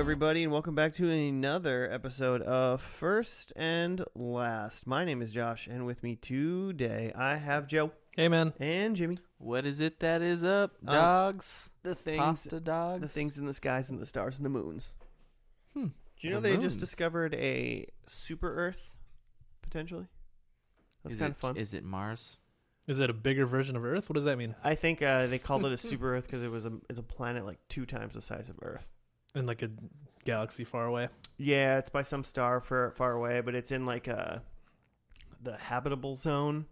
everybody, and welcome back to another episode of First and Last. My name is Josh, and with me today I have Joe. Hey, man. And Jimmy. What is it that is up, dogs? The things, Pasta dogs? The things in the skies and the stars and the moons. Hmm. Do you know they just discovered a super Earth, potentially? That's kind of fun. Is it Mars? Is it a bigger version of Earth? What does that mean? I think they called it a super Earth because it's a planet like 2 times the size of Earth. In like a galaxy far away? Yeah, it's by some star far away, but it's in like the habitable zone.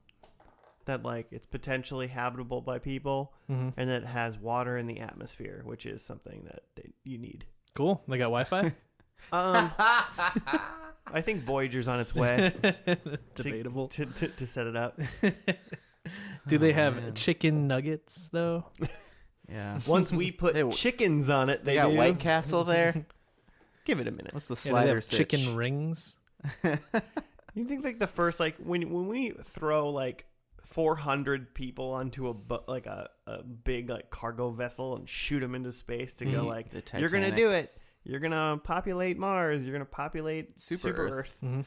That like it's potentially habitable by people, and that has water in the atmosphere, which is something that you need. Cool. They got Wi-Fi? I think Voyager's on its way. Debatable. To set it up. Do they have chicken nuggets, though? Yeah. Once we put chickens on it, they got White Castle there. Give it a minute. What's the slider sitch? Chicken rings? You think like the first, like when we throw like 400 people onto a big like cargo vessel and shoot them into space to go like, you're going to do it. You're going to populate Mars. You're going to populate Super Earth. Mm-hmm.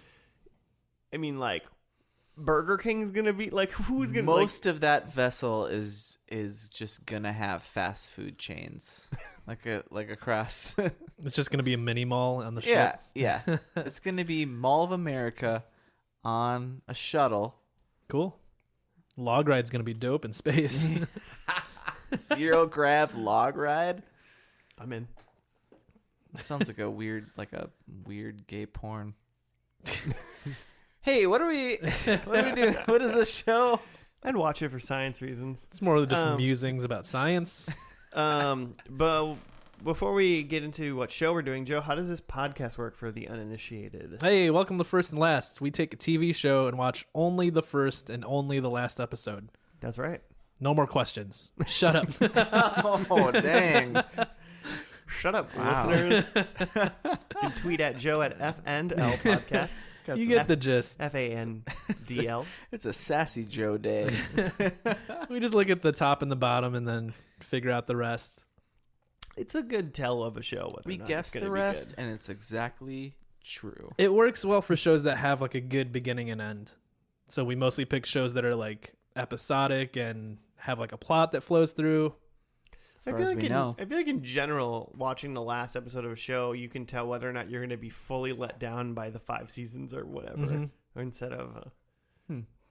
I mean, like, Burger King's going to be like, who's going to Most of that vessel is just going to have fast food chains. like across. It's just going to be a mini mall on the ship. Yeah. It's going to be Mall of America on a shuttle. Cool. Log ride's going to be dope in space. Zero grav log ride. I'm in. That sounds like a weird gay porn. Hey, what are we doing? What is this show? I'd watch it for science reasons. It's more just musings about science. But before we get into what show we're doing, Joe, how does this podcast work for the uninitiated? Hey, welcome to First and Last. We take a TV show and watch only the first and only the last episode. That's right. No more questions. Shut up. Oh, dang. Shut up, listeners. You can tweet at Joe at F&L Podcast. You get the gist. FANDL. It's a sassy Joe day. We just look at the top and the bottom and then figure out the rest. It's a good tell of a show. We guess the rest, and it's exactly true. It works well for shows that have like a good beginning and end. So we mostly pick shows that are like episodic and have like a plot that flows through. As far as we know. I feel like in general, watching the last episode of a show, you can tell whether or not you're going to be fully let down by the 5 seasons or whatever, or instead of,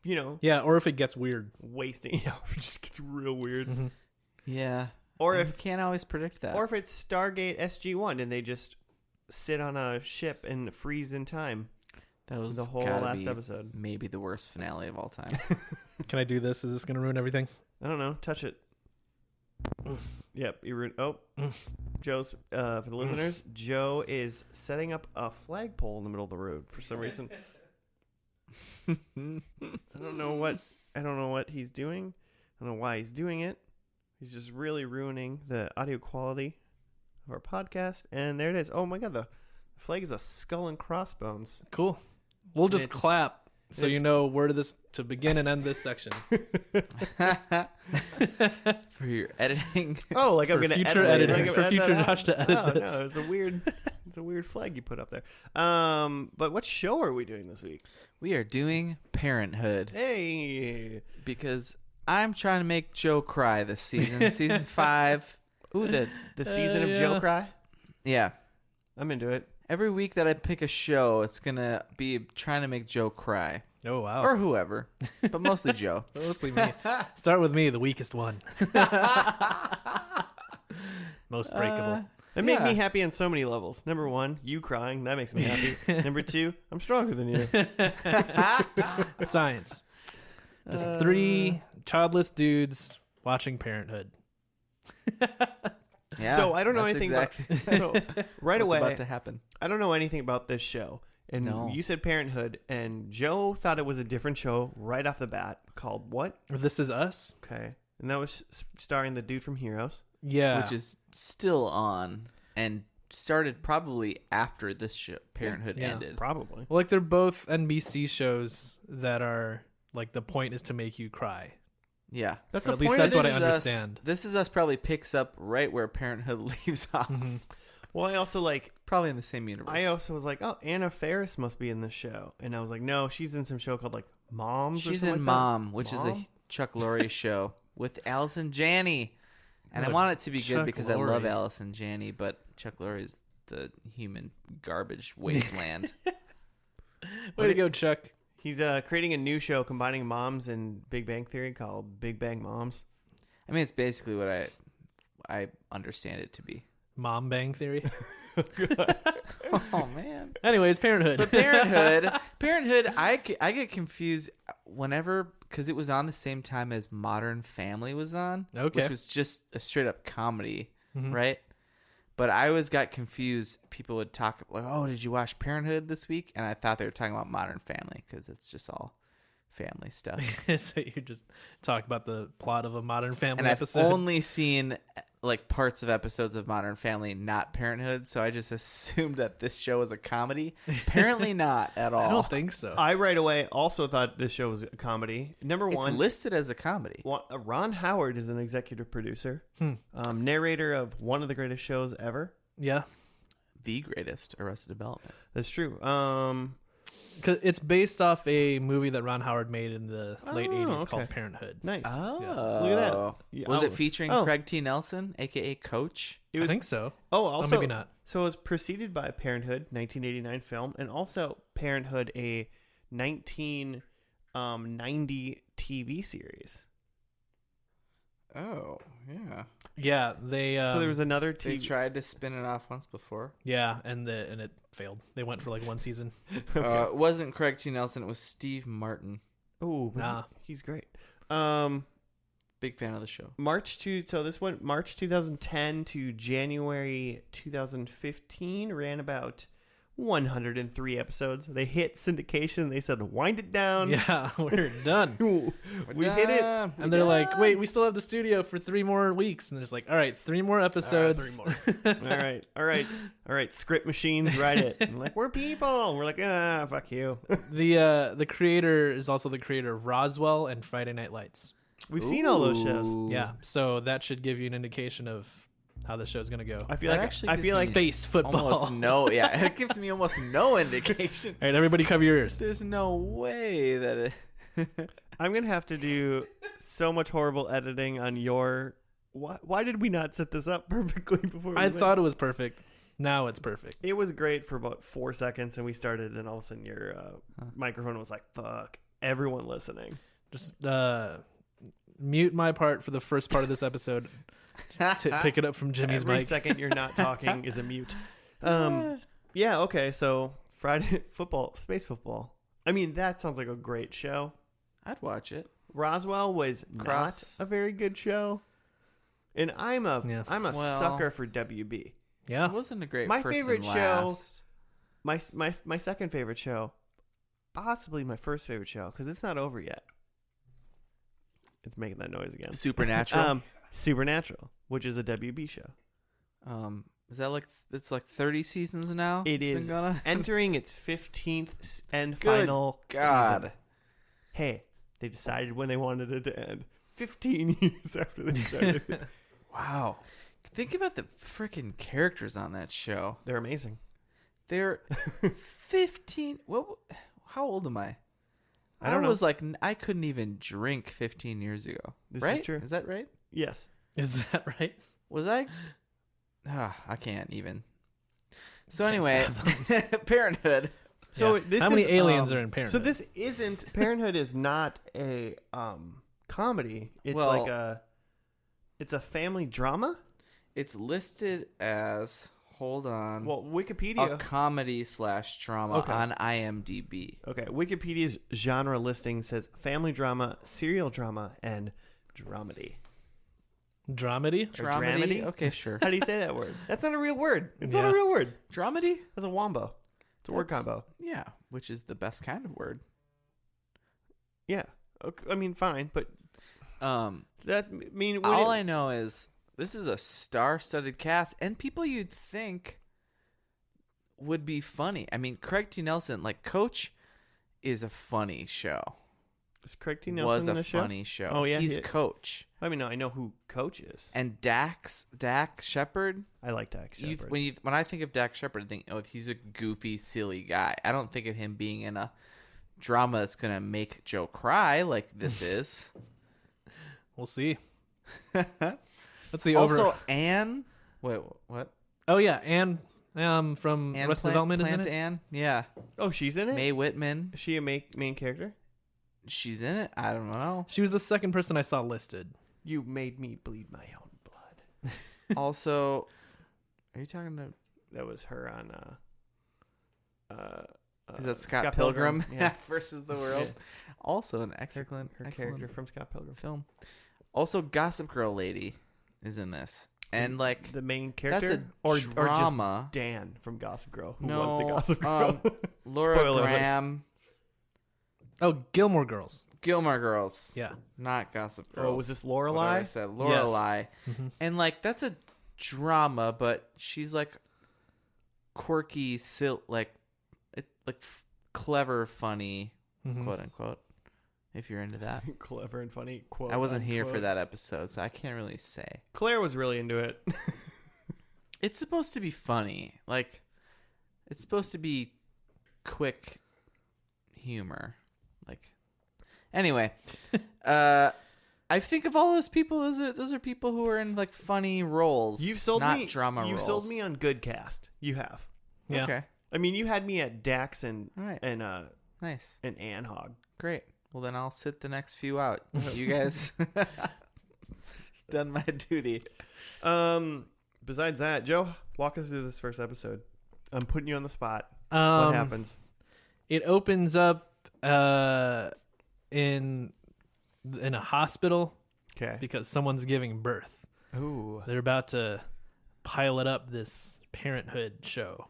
yeah, or if it gets weird, wasting, it just gets real weird. Yeah, or you can't always predict that, or if it's Stargate SG-1 and they just sit on a ship and freeze in time. That was the whole last episode. Maybe the worst finale of all time. Can I do this? Is this going to ruin everything? I don't know. Touch it. Yep. Joe's for the listeners. Joe is setting up a flagpole in the middle of the road for some reason. I don't know what he's doing. I don't know why he's doing it. He's just really ruining the audio quality of our podcast. And there it is. Oh my god, the flag is a skull and crossbones. Cool. We'll just clap. So you know where to begin and end this section. For your editing. Oh, like I'm going to future editing. For future Josh to edit this. No, it's a weird flag you put up there. But what show are we doing this week? We are doing Parenthood. Hey. Because I'm trying to make Joe cry this season. Season 5. Ooh, the season of Joe cry? Yeah. I'm into it. Every week that I pick a show, it's going to be trying to make Joe cry. Oh, wow. Or whoever. But mostly Joe. Mostly me. Start with me, the weakest one. Most breakable. It made me happy on so many levels. Number 1, you crying. That makes me happy. Number 2, I'm stronger than you. Science. Just 3 childless dudes watching Parenthood. Yeah, so I don't know anything about. So right away, about to happen. I don't know anything about this show. And you said Parenthood, and Joe thought it was a different show right off the bat called what? This Is Us. Okay, and that was starring the dude from Heroes. Yeah, which is still on and started probably after this show, Parenthood ended. Probably. Well, like they're both NBC shows that are like the point is to make you cry. Yeah. That's at least that's what I understand. This Is Us probably picks up right where Parenthood leaves off. Well, I also like Probably in the same universe. I also was like, oh, Anna Faris must be in this show. And I was like, no, she's in some show called like Moms. She's or in something Mom, which Mom? is a Chuck Lorre show with Allison Janney. And I Good. want it to be good Chuck because I love Lorre. Allison Janney, but Chuck Lorre is the human garbage wasteland. Way to go, Chuck. He's creating a new show combining Moms and Big Bang Theory called Big Bang Moms. I mean, it's basically what I understand it to be. Mom Bang Theory. Oh man. Anyways, Parenthood. But Parenthood, I get confused whenever, because it was on the same time as Modern Family was on, Okay. which was just a straight up comedy, Mhm. right? But I always got confused. People would talk like, "Oh, did you watch Parenthood this week?" And I thought they were talking about Modern Family because it's just all family stuff. So you just talk about the plot of a Modern Family And I've episode. only seen like parts of episodes of Modern Family, not Parenthood. So I just assumed that this show was a comedy. Apparently not at all. I don't think so. I right away also thought this show was a comedy. Number It's one, listed as a comedy. Ron Howard is an executive producer, narrator of one of the greatest shows ever. Yeah. The greatest Arrested Development. That's true. 'Cause it's based off a movie that Ron Howard made in the late Oh, 80s okay. called Parenthood. Nice. Oh, Look at that. Yeah, Was oh, it featuring oh. Craig T. Nelson, aka Coach? It I was, think so. oh, Oh, also maybe not. So it was preceded by Parenthood, 1989 film, and also Parenthood, a 1990 TV series. Oh, yeah. Yeah, they. So there was another They TV. tried to spin it off once before. Yeah, and it failed. They went for like one season. It wasn't Craig T. Nelson. It was Steve Martin. Oh, Nah. he's great. Big fan of the show. So this went March 2010 to January 2015. Ran about 103 episodes. They hit syndication. They said, wind it down. Yeah, we're done. We hit it. And they're like, wait, we still have the studio for 3 more weeks. And they're just like, all right, 3 more episodes. 3 more. All right. Script machines, write it. And like, we're people. We're like, fuck you. The creator is also the creator of Roswell and Friday Night Lights. We've seen all those shows. Ooh. Yeah, so that should give you an indication of how the show's gonna go. I feel That like actually I gives feel like me Space football. Almost no. Yeah, it gives me almost no indication. All right, everybody, cover your ears. There's no way that it. I'm gonna have to do so much horrible editing on your. Why did we not set this up perfectly before? I thought it was perfect. Now it's perfect. it was great for about 4 seconds, and we started, and all of a sudden your microphone was like, "Fuck!" Everyone listening. Just mute my part for the first part of this episode. To pick it up from Jimmy's Every mic. second you're not talking is a mute. Yeah. Okay. So Friday football, space football. I mean, that sounds like a great show. I'd watch it. Roswell was Cross. not a very good show, and I'm a Yeah. Well- sucker for WB. Yeah. It wasn't a great. My first favorite and show- last. My second favorite show, possibly my first favorite show, because it's not over yet. It's making that noise again. Supernatural. Supernatural, which is a WB show. Is that like it's like 30 seasons now? It It's been is going on? entering its 15th and Good final God. season. Hey, they decided when they wanted it to end. 15 years after they started. Wow. Think about the freaking characters on that show. They're amazing. They're 15. What? How old am I? I don't know. was like, I couldn't even drink 15 years ago. This right? is true. Is that right? Yes. Is that right? Was I? I can't even. So anyway, Parenthood. So Yeah. this How many is, aliens are in Parenthood? So this isn't Parenthood is not a comedy. It's Well- like it's a family drama. It's listed as, hold on, Well, a Wikipedia. comedy / drama Okay. on IMDb. Okay, Wikipedia's genre listing says family drama, serial drama, and dramedy. Dramedy? Or Dramedy? dramedy? Okay, sure. How do you say that word? That's not a real word. It's not Yeah. a real word. Dramedy? That's a wombo. It's a word That's- combo. Yeah, which is the best kind of word. Yeah. Okay, I mean, fine, but that mean All I know is this is a star-studded cast and people you'd think would be funny. I mean, Craig T. Nelson, like Coach, is a funny show. Is Craig T. Nelson was in a the show? funny show. Oh, yeah, he's he- Coach. I mean, no, I know who Coach is. And Dak Shepard. I like Dak Shepard. When I think of Dak Shepard, I think, oh, he's a goofy, silly guy. I don't think of him being in a drama that's gonna make Joe cry like this is. We'll see. That's the Also, over. Anne. Wait, what? Oh yeah, Anne from Anne Arrested Development, isn't Plant it? Anne? Yeah. Oh, she's in it? May Whitman. Is she a main character? She's in it. I don't know. She was the second person I saw listed. You made me bleed my own blood. Also, are you talking to? That was her on Is that Scott Pilgrim? Yeah. Versus the World. Yeah. Also an excellent Her excellent character from Scott Pilgrim. film. Also, Gossip Girl lady is in this, and like The main that's character? a or drama. just Dan from Gossip Girl, who No, was the Gossip Girl. Laura Spoiler alert. Graham, Oh, Gilmore Girls. Gilmore Girls. Yeah. Not Gossip Girls. Oh, was this Whatever I Lorelai? said Lorelai, Mhm. and like that's a drama, but she's like quirky, clever, funny, Mhm. quote unquote. If you're into that. Clever and funny. Quote, I wasn't here for unquote. that episode, so I can't really say. Claire was really into it. It's supposed to be funny. Like, it's supposed to be quick humor. Like, anyway, I think of all those people, those are people who are in like funny roles. You've sold not me drama You've roles. sold me on good cast. You have. Yeah. Okay, I mean, you had me at Dax and all right, nice, and Ann Hogg. great. Well, then I'll sit the next few out. You guys done my duty. Besides that, Joe, walk us through this first episode. I'm putting you on the spot. What happens? It opens up in a hospital Okay. because someone's giving birth. Ooh. They're about to pilot up this Parenthood show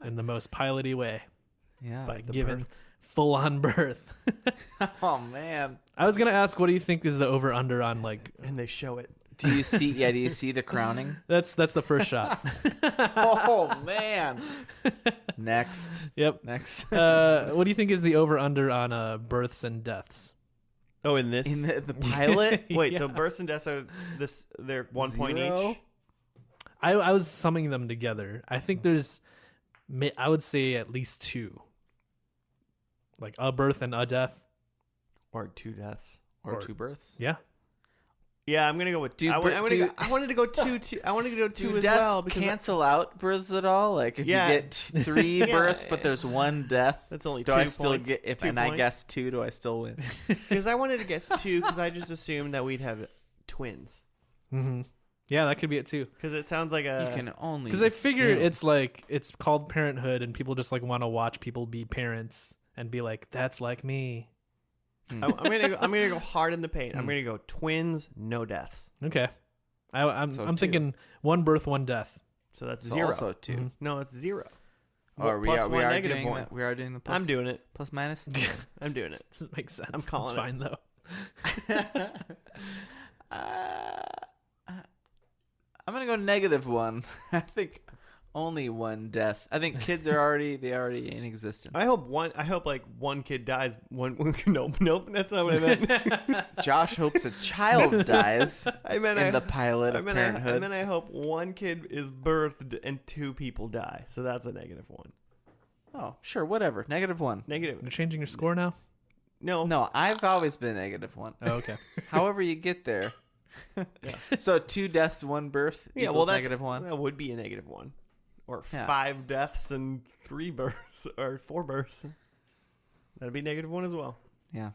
in the most piloty way Yeah. by the giving birth. full-on birth. Oh man. I was gonna ask, what do you think is the over/under on like? And they show it. Do you see? Yeah. Do you see the crowning? That's the first shot. Oh man. Next. Yep. Next. What do you think is the over/under on births and deaths? Oh, in this? In the pilot. Wait, so Yeah. births and deaths are they're 1 point Zero? each? I was summing them together. I think there's, I would say at least two. Like a birth and a death. Or 2 deaths? Or Or- 2 births. Yeah. Yeah, I'm gonna go with Do I, bir- I, do- I wanted to go two. I wanted to go 2 Do as deaths well because cancel out births at all? Like if Yeah. you get 3 Yeah. births, but there's 1 death, that's only do 2 I still points. get? If 2 and I points. guess 2, do I still win? Because I wanted to guess 2 because I just assumed that we'd have twins. Mm-hmm. Yeah, that could be it too. Because it sounds like a. You can only Because I figure assume. it's like it's called Parenthood, and people just like want to watch people be parents and be like, "That's like me." I'm gonna go hard in the paint. I'm Hmm. gonna go twins, no deaths. Okay, I'm So I'm 2. thinking 1 birth, 1 death. So that's So 0. also 2. Mhm. No, it's 0. Oh, are we Plus are, we one, are negative doing 1. that. We are doing the plus. I'm doing it. plus minus. I'm doing it. This makes sense. I'm calling It's it. fine though. I'm gonna go -1. I think only 1 death. I think kids are already in existence. I hope like one kid dies. Nope. That's not what I meant. Josh hopes a child dies I meant in the pilot I of meant Parenthood. I hope one kid is birthed and 2 people die. So that's a -1. Oh, sure, whatever. -1. Negative. You're changing your score now. No. No, I've always been -1. Oh, okay. However you get there. Yeah. So 2 deaths, 1 birth. Yeah. Well, equals that's -1. That would be a -1. Or Yeah. 5 deaths and 3 births or 4 births. That'd be -1 as well. Yeah,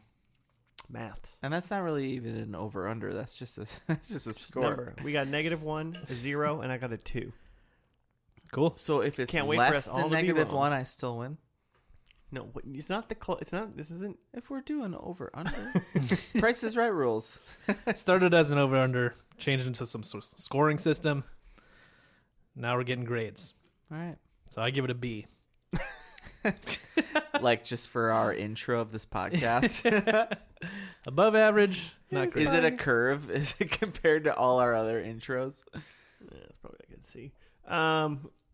Maths. and that's not really even an over/under. That's just a Just score. number. We got -1, a 0, and I got a 2. Cool. So if it's Can't wait for less us all than to be wrong. -1, I still win. No, it's not it's not. This isn't. If we're doing over/under, Price is Right rules. Started as an over/under, changed into some scoring system. Now we're getting grades. All right. So I give it a B. Like just for our intro of this podcast. Above average, not great. Is it a curve? Is it compared to all our other intros? Yeah, that's probably I could see.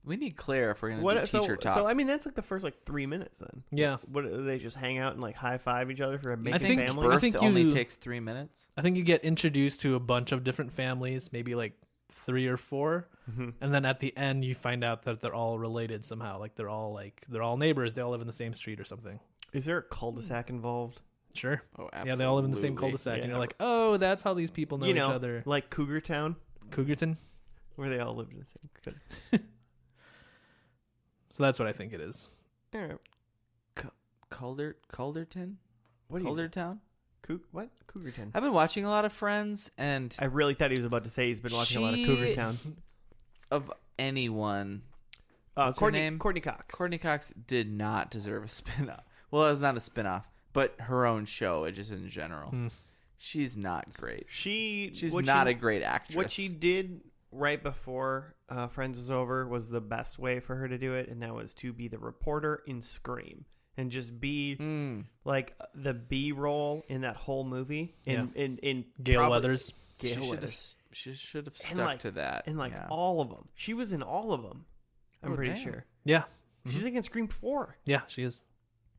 We need Claire if we're gonna do so, teacher talk. so I mean, that's like the first like 3 minutes. Then Yeah. what do they just hang out and like high five each other for a big I think family? birth I think only you- takes 3 minutes. I think you get introduced to a bunch of different families, maybe like 3 or 4, and then at the end you find out that they're all related somehow. Like they're all neighbors. They all live in the same street or something. Is there a cul-de-sac involved? Sure. Oh, absolutely. Yeah, they all live in the same cul-de-sac, and Yeah. you're like, oh, that's how these people know You each know, other. like Cougar Town, Cougarton. where they all lived in the same. Cause, So that's what I think it is. all right. Calderton? What do you say? Caldertown? What? Cougar Town. I've been watching a lot of Friends, and I really thought he was about to say he's been watching a lot of Cougar Town. of anyone, what's her name? Courtney Cox. Courtney Cox did not deserve a spin-off. Well, it was not a spin-off, but her own show, just in general. She's not great. She's not a great actress. What she did right before Friends was over was the best way for her to do it, and that was to be the reporter in Scream and just be like the B role in that whole movie. In Gail Weathers. Gail She Weathers. should have stuck to that. And like yeah. all of them. She was in all of them. I'm pretty damn. sure. Yeah. She's like in Scream 4. Yeah, she is.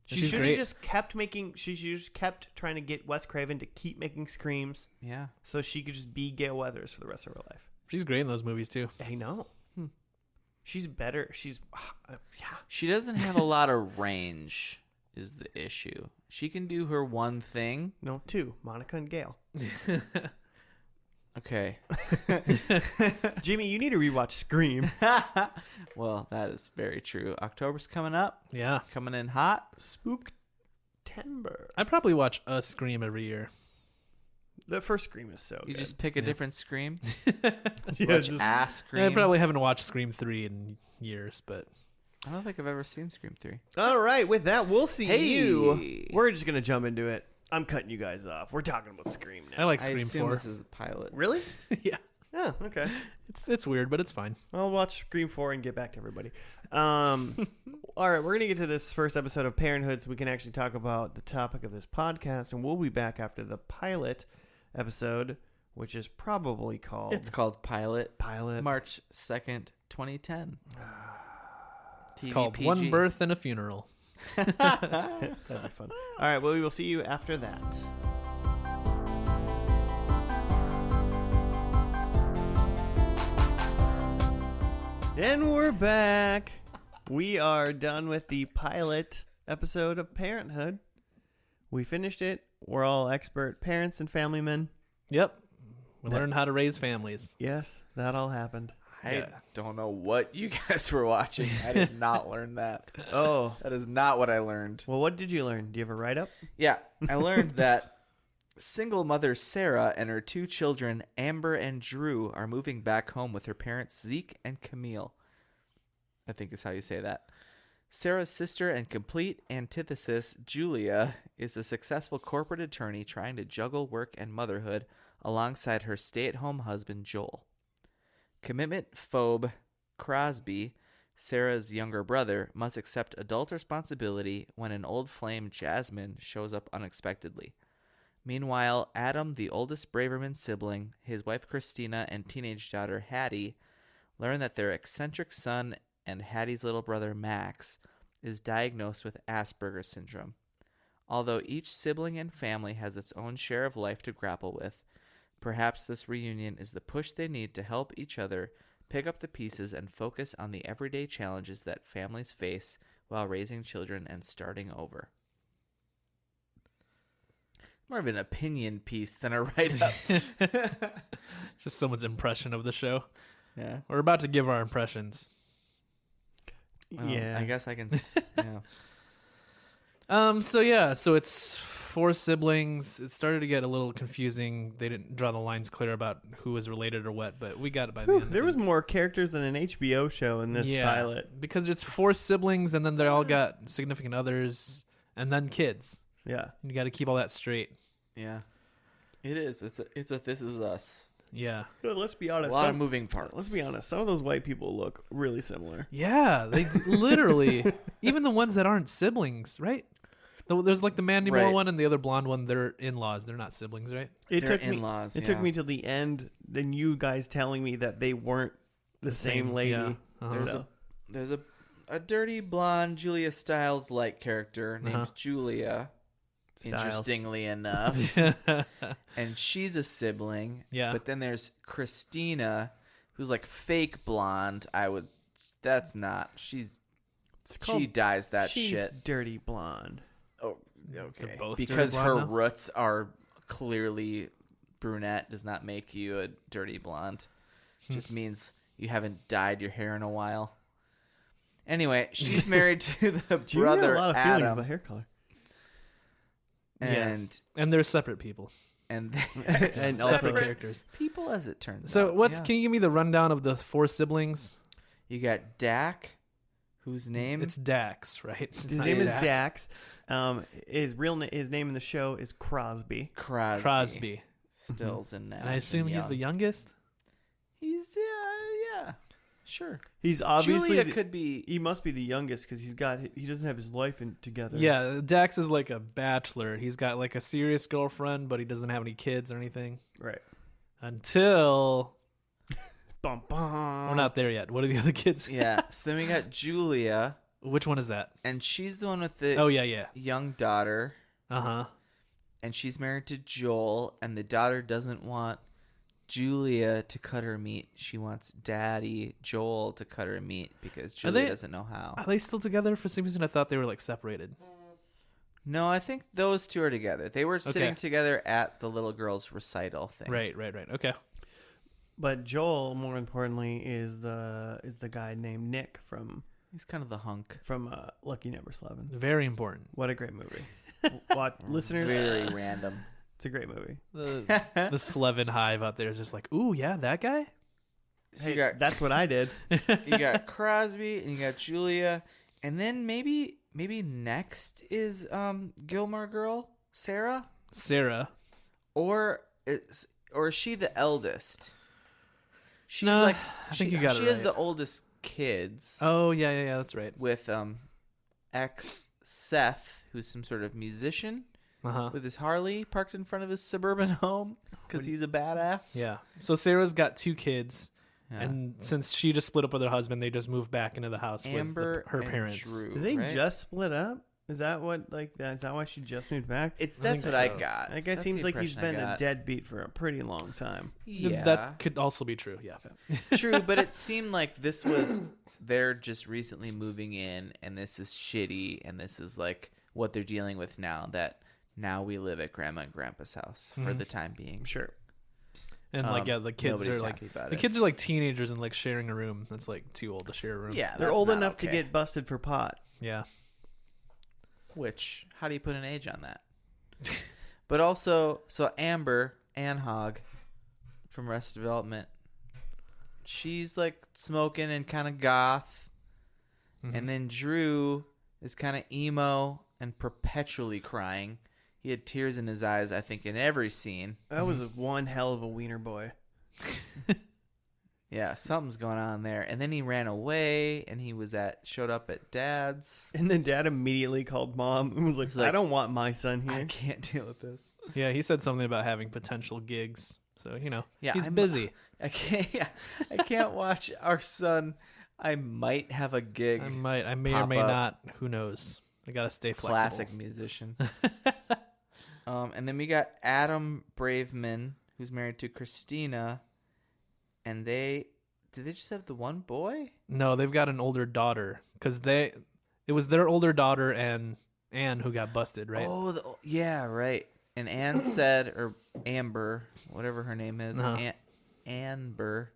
She She's should great. have just kept making. She just kept trying to get Wes Craven to keep making screams, Yeah. so she could just be Gail Weathers for the rest of her life. She's great in those movies too. I know. She's better. She's yeah. She doesn't have a lot of range is the issue. She can do her one thing. No, 2. Monica and Gail. Okay. Jimmy, you need to rewatch Scream. Well, that is very true. October's coming up. Yeah. Coming in hot. Spooktember. I probably watch a Scream every year. The first Scream is so You good. just pick a different Scream. Yeah, Watch just- ass Scream. I probably haven't watched Scream 3 in years, but I don't think I've ever seen Scream 3. All right, with that, we'll see Hey. you. We're just gonna jump into it. I'm cutting you guys off. We're talking about Scream I now. like I Scream assume 4. this is the pilot. Really? Yeah. Oh, okay. It's weird, but it's fine. I'll watch Scream 4 and get back to everybody. All right, we're going to get to this first episode of Parenthood so we can actually talk about the topic of this podcast, and we'll be back after the pilot episode, which is probably called... It's called Pilot. Pilot. March 2nd, 2010. It's called One Birth and a Funeral. That'd be fun. All right, well, we will see you after that. And we're back. We are done with the pilot episode of Parenthood. We finished it. We're all expert parents and family men. Yep. We learned how to raise families. Yes, that all happened. I don't know what you guys were watching. I did not learn that. Oh, That is not what I learned. well, what did you learn? Do you have a write-up? Yeah, I learned that single mother Sarah and her 2 children, Amber and Drew, are moving back home with her parents Zeke and Camille. I think is how you say that. Sarah's sister and complete antithesis, Julia, is a successful corporate attorney trying to juggle work and motherhood alongside her stay-at-home husband, Joel. Commitment phobe Crosby, Sarah's younger brother, must accept adult responsibility when an old flame, Jasmine, shows up unexpectedly. Meanwhile, Adam, the oldest Braverman sibling, his wife Christina, and teenage daughter Hattie learn that their eccentric son and Hattie's little brother Max is diagnosed with Asperger's syndrome. Although each sibling and family has its own share of life to grapple with, perhaps this reunion is the push they need to help each other pick up the pieces and focus on the everyday challenges that families face while raising children and starting over. More of an opinion piece than a write-up. Just someone's impression of the show. Yeah. We're about to give our impressions. Well, Yeah. I guess I can. Yeah. So it's 4 siblings. It started to get a little confusing. They didn't draw the lines clear about who was related or what, but we got it by the Whew, end. there was more characters than an HBO show in this pilot. because it's 4 siblings, and then they all got significant others, and then kids. Yeah. You got to keep all that straight. Yeah. It is. It's a This Is Us. Yeah. Let's be A honest. lot of moving parts. Let's be honest. Some of those white people look really similar. Yeah, they literally, even the ones that aren't siblings, right? There's like the Mandy Moore Right. one and the other blonde one. They're in-laws. They're not siblings, right? It They're took me. in-laws, It took me till the end. Then you guys telling me that they weren't the same lady. Yeah. Uh-huh. There's So, there's a dirty blonde Julia Stiles-like character named Uh-huh. Julia, Stiles. interestingly enough. And she's a sibling. Yeah. But then there's Christina, who's like fake blonde. She dyes that she's shit. dirty blonde. Oh, They're okay. both Because dirty her blonde now? roots are clearly brunette does not make you a dirty blonde. Just means you haven't dyed your hair in a while. Anyway, she's married to the You brother have a lot of feelings Adam, about hair color. and And they're separate people. and And also- Separate characters. people, as it turns So out. can you give me the rundown of the 4 siblings? You got Dak, whose name It's Dax, right? It's His not name is Dak. Dax. His name in the show is Crosby. Crosby. Crosby. Stills and Nash. And I assume he's the youngest? He's yeah, sure. He's obviously Julia could be. he must be the youngest because he doesn't have his life together. Yeah, Dax is like a bachelor. He's got like a serious girlfriend, but he doesn't have any kids or anything. Right. Until Bum, bum. we're not there yet. What are the other kids? Yeah. So then we got Julia, Which one is that? and she's the one with the Oh yeah. young daughter, Uh-huh. and she's married to Joel, and the daughter doesn't want Julia to cut her meat. She wants Daddy Joel to cut her meat because Julia they- doesn't know how. Are they still together? For some reason I thought they were like separated. No, I think those two are together. They were sitting Okay. together at the little girl's recital thing. Right. Okay. But Joel, more importantly, is the guy named Nick from He's kind of the hunk. Lucky Number 11. Very important. What a great movie! Listeners, Very random. it's a great movie. The Slevin hive out there is just like, ooh, yeah, that guy? So Hey, you got that's what I did. you got Crosby and you got Julia, and then maybe next is Gilmore Girl Sarah, or is she the eldest? She's No, like I think you got it She has right. the oldest kids. Oh, yeah, that's right. With ex Seth, who's some sort of musician Uh-huh. with his Harley parked in front of his suburban home because he's a badass. Yeah. So Sarah's got 2 kids, Yeah. and since she just split up with her husband, they just moved back into the house Amber with her and parents. Drew, Did they right? just split up? Is that what is that why she just moved back? That's think what I so. got. That guy That's seems the like he's impression been I a got. deadbeat for a pretty long time. Yeah, That could also be true, yeah. true, but it seemed like this was they're just recently moving in, and this is shitty, and this is like what they're dealing with now. That now we live at Grandma and Grandpa's house for the time being. Sure. And the kids nobody's are like happy about the it. kids are like teenagers and like sharing a room. That's like too old to share a room. Yeah, They're that's old not enough to okay. get busted for pot. Yeah. Which, how do you put an age on that? But also, so Amber Anhog from Arrested Development, she's like smoking and kind of goth. Mhm. And then Drew is kind of emo and perpetually crying. He had tears in his eyes, I think, in every scene. That was one hell of a wiener boy. Yeah, something's going on there. And then he ran away, and he showed up at Dad's. And then Dad immediately called Mom and was like, He's like, I don't want my son I here. can't deal with this. Yeah, he said something about having potential gigs. So, Yeah, he's I'm- busy. I can't. Yeah, I can't watch our son. I might have a gig. I may or pop may up. not. Who knows? I got to stay flexible. Classic musician. And then we got Adam Braveman, who's married to Christina, and did they just have the one boy? No, they've got an older daughter because it was their older daughter and Anne who got busted, right? Oh, yeah, right. And Anne said, or Amber, whatever her name is, Uh-huh. Amber,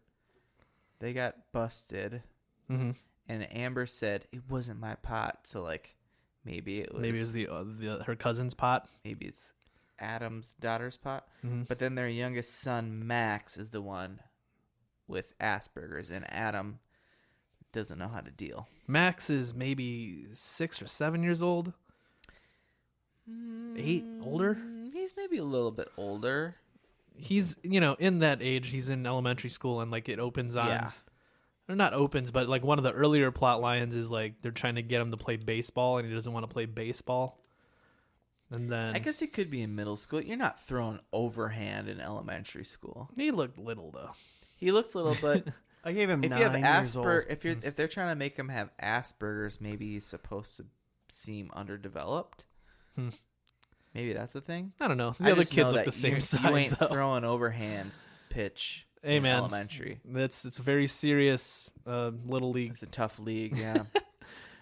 they got busted. Mm-hmm. And Amber said it wasn't my pot, so like maybe it was her cousin's pot. maybe it's Adam's daughter's pot. Mm-hmm. But then their youngest son Max is the one with Asperger's, and Adam doesn't know how to deal. Max is maybe 6 or 7 years old. 8 older. He's maybe a little bit older. He's in that age. He's in elementary school, and like it opens on. Yeah. Or not opens, but like one of the earlier plot lines is like they're trying to get him to play baseball, and he doesn't want to play baseball. And then I guess he could be in middle school. You're not throwing overhand in elementary school. he looked little though. He looked little, but I gave him If 9 you have years old. if they're trying to make him have Asperger's, maybe he's supposed to seem underdeveloped. Maybe that's the thing. I don't know. I The other just kids know look that the same you size ain't though. throwing overhand pitch Hey, in man. elementary. It's a very serious little league. It's a tough league, yeah.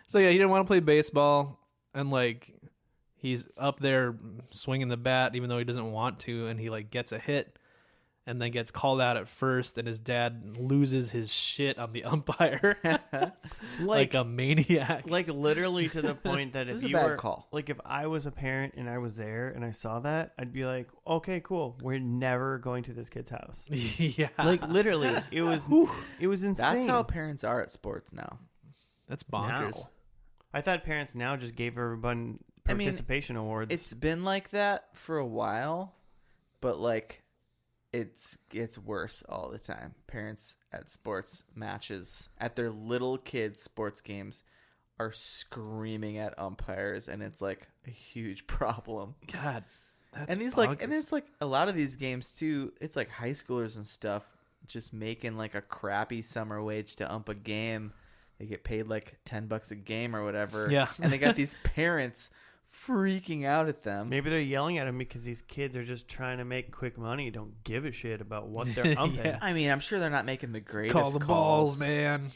So yeah, he didn't want to play baseball, and like he's up there swinging the bat even though he doesn't want to, and he like gets a hit, and then gets called out at first, and his dad loses his shit on the umpire like a maniac. Like literally to the point that It if was a you bad were call. like if I was a parent and I was there and I saw that, I'd be like, okay, cool. We're never going to this kid's house. Yeah, Like literally, it was insane. That's how parents are at sports now. that's bonkers. Now. I thought parents now just gave everyone I mean, participation awards. It's been like that for a while, but like it gets worse all the time. Parents at sports matches, at their little kids' sports games, are screaming at umpires, and it's like a huge problem. God, that's And these bonkers. and it's like a lot of these games too. It's like high schoolers and stuff just making like a crappy summer wage to ump a game. They get paid like $10 a game or whatever. Yeah. And they got these parents freaking out at them. Maybe they're yelling at him because these kids are just trying to make quick money. Don't give a shit about what they're umping. Yeah. I mean, I'm sure they're not making the greatest call the calls, balls, man.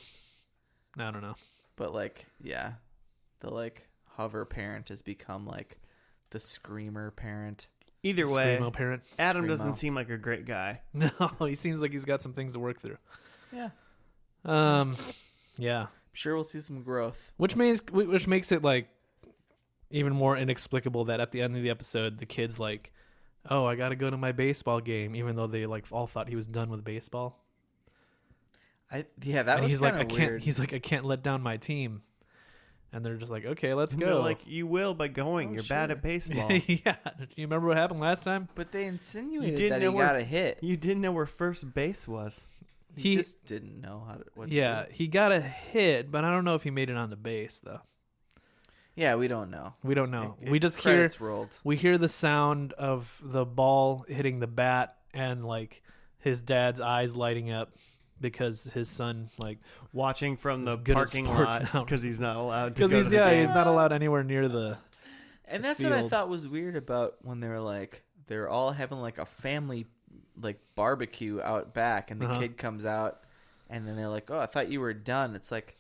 I don't know. But like, yeah, the like hover parent has become like the screamer parent. Either way, Screamo parent. Adam Screamo. doesn't seem like a great guy. No, he seems like he's got some things to work through. Yeah, Yeah. I'm sure we'll see some growth. Which makes it like even more inexplicable that at the end of the episode the kid's like, "Oh, I got to go to my baseball game," even though they like all thought he was done with baseball. That And was he's like, kind "I of can't." weird. He's like, "I can't let down my team," and they're just like, "Okay, let's And go." they're like, you will by going. Oh, You're bad sure. at baseball. yeah. Do you remember what happened last time? But they insinuated didn't that he know where- got a hit. You didn't know where first base was. He He- just didn't know what to Yeah, do. he got a hit, but I don't know if he made it on the base though. Yeah, we don't know. We don't know. It- We just hear credits rolled. we hear the sound of the ball hitting the bat and like his dad's eyes lighting up because his son like Watching from He's the good at parking sports lot now. because he's not allowed to because go he's to the game. he's not allowed anywhere near the And that's what I field. thought was weird about when they were like they're all having like a family like barbecue out back, and the Uh-huh. kid comes out, and then they're like, "Oh, I thought you were done." It's like,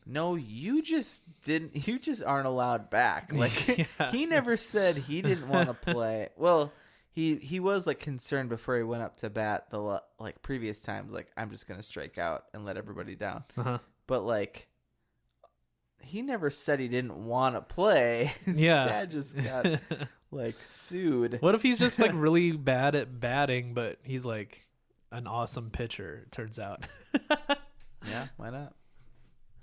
no, you just didn't. You just aren't allowed back. Like Yeah. he never said he didn't want to play. Well, he was like concerned before he went up to bat the like previous times. Like, I'm just gonna strike out and let everybody down. uh-huh. But like, he never said he didn't want to play. His Yeah. dad just got like sued. What if he's just like really bad at batting, but he's like an awesome pitcher? It turns out. Yeah, why not?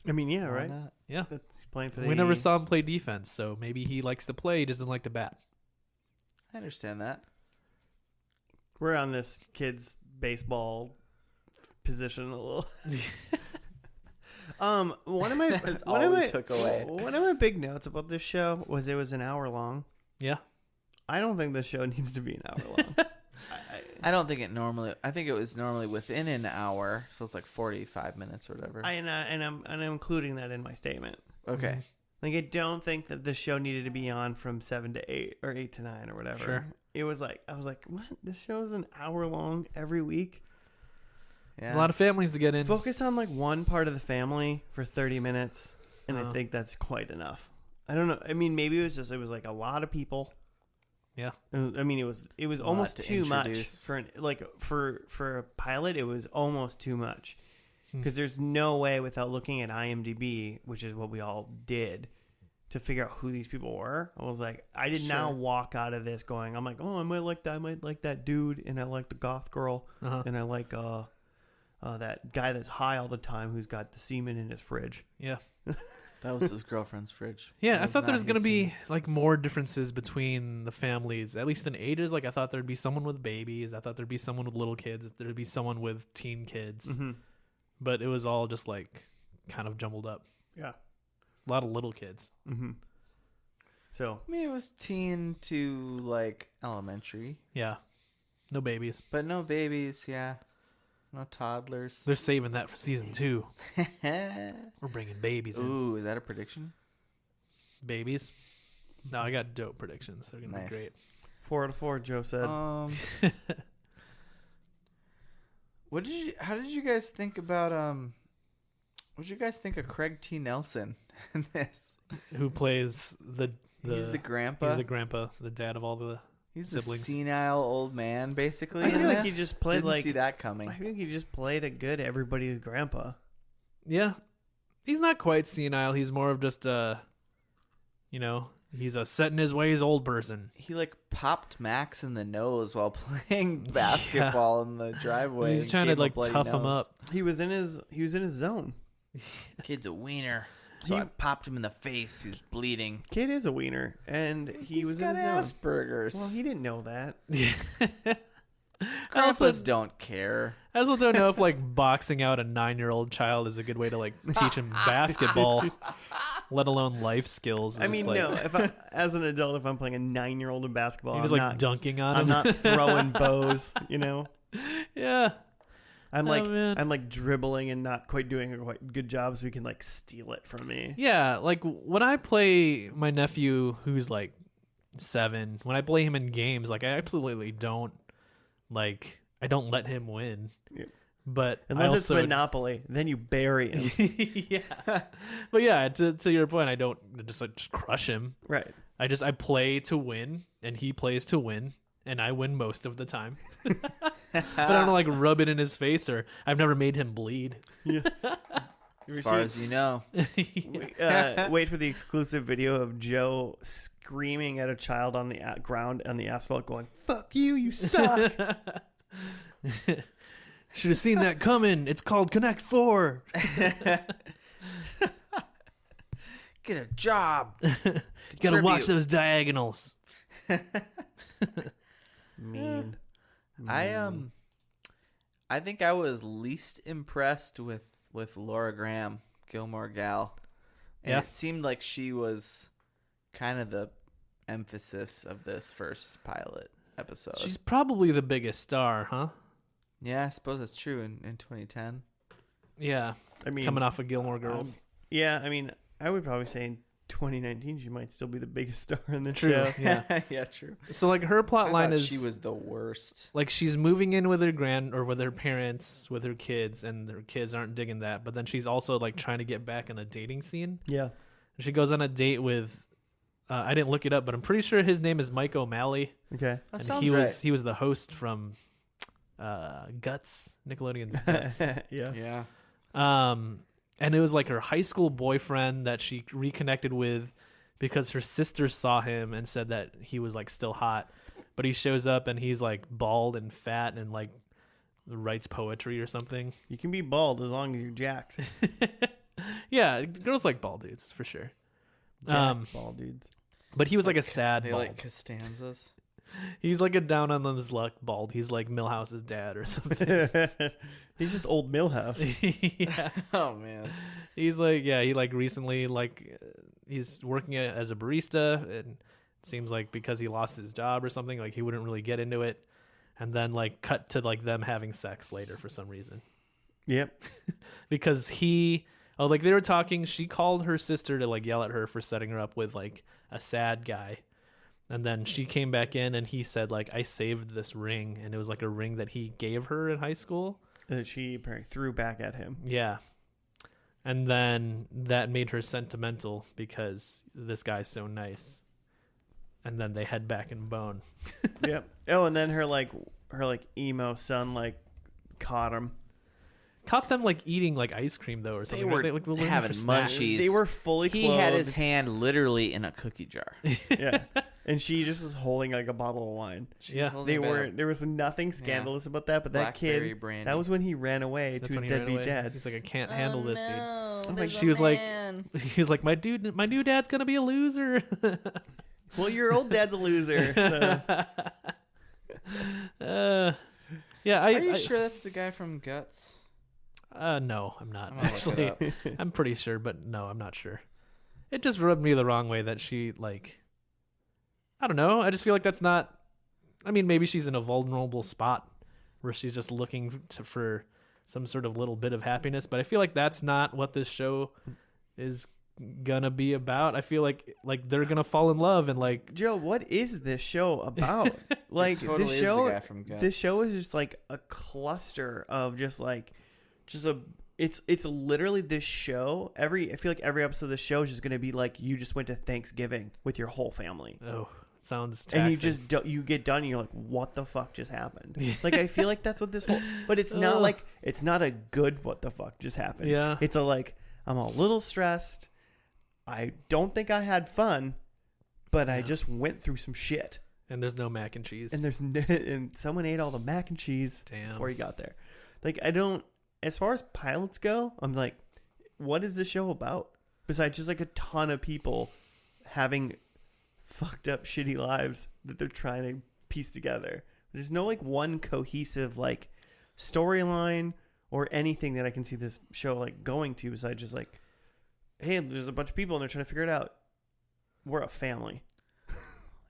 I mean, yeah, Why right. not? Yeah, That's playing for the. we never saw him play defense, so maybe he likes to play. He doesn't like to bat. I understand that. We're on this kid's baseball position a little. One of my That's one all of we my took away. one of my big notes about this show was it was an hour long. Yeah, I don't think this show needs to be an hour long. I don't think it normally. I think it was normally within an hour, so it's like 45 minutes or whatever. and I'm including that in my statement. Okay. Like I don't think that the show needed to be on from 7 to 8 or 8 to 9 or whatever. Sure. It was like I was like, what? This show is an hour long every week. Yeah. there's a lot of families to get in. Focus on like one part of the family for 30 minutes, and I Uh-huh. think that's quite enough. I don't know. I mean, maybe it was like a lot of people. Yeah. I mean, it was lot almost to too much introduce. for a pilot. It was almost too much because there's no way without looking at IMDb, which is what we all did, to figure out who these people were. I was like, I did not Sure. walk out of this going, I'm like, oh, I might like that dude, and I like the goth girl, Uh-huh. and I like that guy that's high all the time who's got the semen in his fridge. Yeah. That was his girlfriend's fridge. Yeah, That I thought there was not gonna his be scene. like more differences between the families, at least in ages. Like I thought there'd be someone with babies. I thought there'd be someone with little kids. There'd be someone with teen kids. Mm-hmm. But it was all just like kind of jumbled up. Yeah. A lot of little kids. Mm-hmm. So I mean, it was teen to like elementary, Yeah, no babies. but no babies. Yeah. No toddlers. They're saving that for season 2. We're bringing babies in. Ooh, is that a prediction? Babies. No, I got dope predictions. They're gonna Nice. be great. 4 out of 4, Joe said. How did you guys think about what did you guys think of Craig T. Nelson in this? Who plays the He's the grandpa. He's the grandpa, the dad of all the He's the siblings. senile old man, basically. I feel in like he this. just played Didn't like see that coming. I think he just played a good everybody's grandpa. Yeah. He's not quite senile. He's more of just he's a set in his ways old person. He like popped Max in the nose while playing basketball in the driveway. He's and trying to gave him a like bloody tough him nose. up. He was in his zone. Kid's a wiener. So He- I popped him in the face. He's bleeding. Kid is a wiener, and he was got in his zone. Asperger's. Well, he didn't know that. I also don't care. I also don't know if like boxing out a 9-year-old child is a good way to like teach him basketball, let alone life skills. I It's mean, like, no. If I, as an adult, if I'm playing a 9-year-old in basketball, you're I'm just like not. dunking on I'm him. not throwing bows. You know, Yeah. I'm Oh, like man. I'm like dribbling and not quite doing a quite good job, so he can like steal it from me. Yeah, like when I play my nephew who's like 7, when I play him in games, like I absolutely don't I don't let him win. Yeah. But Unless I it's also, Monopoly, then you bury him. yeah. But yeah, to your point, I don't just crush him. Right. I play to win and he plays to win and I win most of the time. But I don't like rub it in his face or I've never made him bleed. As far as you know. Wait for the exclusive video of Joe screaming at a child on the ground on the asphalt, going "Fuck you, you suck." Should have seen that coming. It's called Connect 4. Get a job. Gotta watch Contribute. those diagonals. Mean. I think I was least impressed with Laura Graham, Gilmore Gal. And Yeah. it seemed like she was kind of the emphasis of this first pilot episode. She's probably the biggest star, huh? Yeah, I suppose that's true in 2010. Yeah. I mean, Coming off of Gilmore Girls. yeah. I mean, I would probably say in 2019 she might still be the biggest star in the True. show. Yeah. Yeah, true. So like her plot I line thought is she was the worst. like she's moving in with her with her parents, with her kids, and their kids aren't digging that. But then she's also like trying to get back in the dating scene. Yeah. She goes on a date with I didn't look it up, but I'm pretty sure his name is Mike O'Malley. Okay. That And sounds he right. was the host from Guts, Nickelodeon's Guts. Yeah. Yeah. And it was like her high school boyfriend that she reconnected with because her sister saw him and said that he was like still hot. But he shows up and he's like bald and fat and like writes poetry or something. You can be bald as long as you're jacked. Yeah, girls like bald dudes for sure. Jacked bald dudes. But he was like a sad They bald. like Costanzas. He's like a down on his luck bald. He's like Millhouse's dad or something. He's just old Millhouse. Yeah. Oh man. He's like, yeah, he like recently he's working as a barista, and it seems like because he lost his job or something, like he wouldn't really get into it, and then like cut to like them having sex later for some reason. Yep. Because they were talking, she called her sister to like yell at her for setting her up with like a sad guy. And then she came back in and he said like, I saved this ring, and it was like a ring that he gave her in high school. That she apparently threw back at him. Yeah. And then that made her sentimental because this guy's so nice. And then they head back and bone. Yep. Oh, and then her emo son like caught him. Caught them like eating like ice cream though or They something. were Like, looking for having snacks. munchies. They were fully He clothed. had his hand literally in a cookie jar. Yeah. And she just was holding like a bottle of wine. Yeah. There was nothing scandalous about that, but that Blackberry kid, brandy. that was when he ran away That's to when his he ran deadbeat away. dad. He's like, I can't handle this, dude. Oh, Like, she was like, he was like, my new dad's gonna be a loser. Well, your old dad's a loser. So. Yeah. Are you sure that's the guy from Guts? No, I'm not I'm gonna look actually. it I'm pretty sure, but no, I'm not sure. It just rubbed me the wrong way that she like. I don't know. I just feel like that's not. I mean, maybe she's in a vulnerable spot where she's just looking for some sort of little bit of happiness. But I feel like that's not what this show is gonna be about. I feel like they're gonna fall in love and like Joe, what is this show about? Like Totally this is the show, guy from Guts. this show is just like a cluster of just a. It's literally this show. I feel like every episode of the show is just gonna be like you just went to Thanksgiving with your whole family. oh, it sounds taxing. And you get done and you're like, what the fuck just happened? Like I feel like that's what this whole, but it's not like, it's not a good what the fuck just happened. Yeah. It's a like, I'm a little stressed. I don't think I had fun, but I just went through some shit. And there's no mac and cheese. And and someone ate all the mac and cheese before he got there. Like I don't, as far as pilots go, I'm like, what is this show about? Besides just like a ton of people having fucked up shitty lives that they're trying to piece together. There's no like one cohesive like storyline or anything that I can see this show like going to besides just like, hey, there's a bunch of people and they're trying to figure it out. We're a family.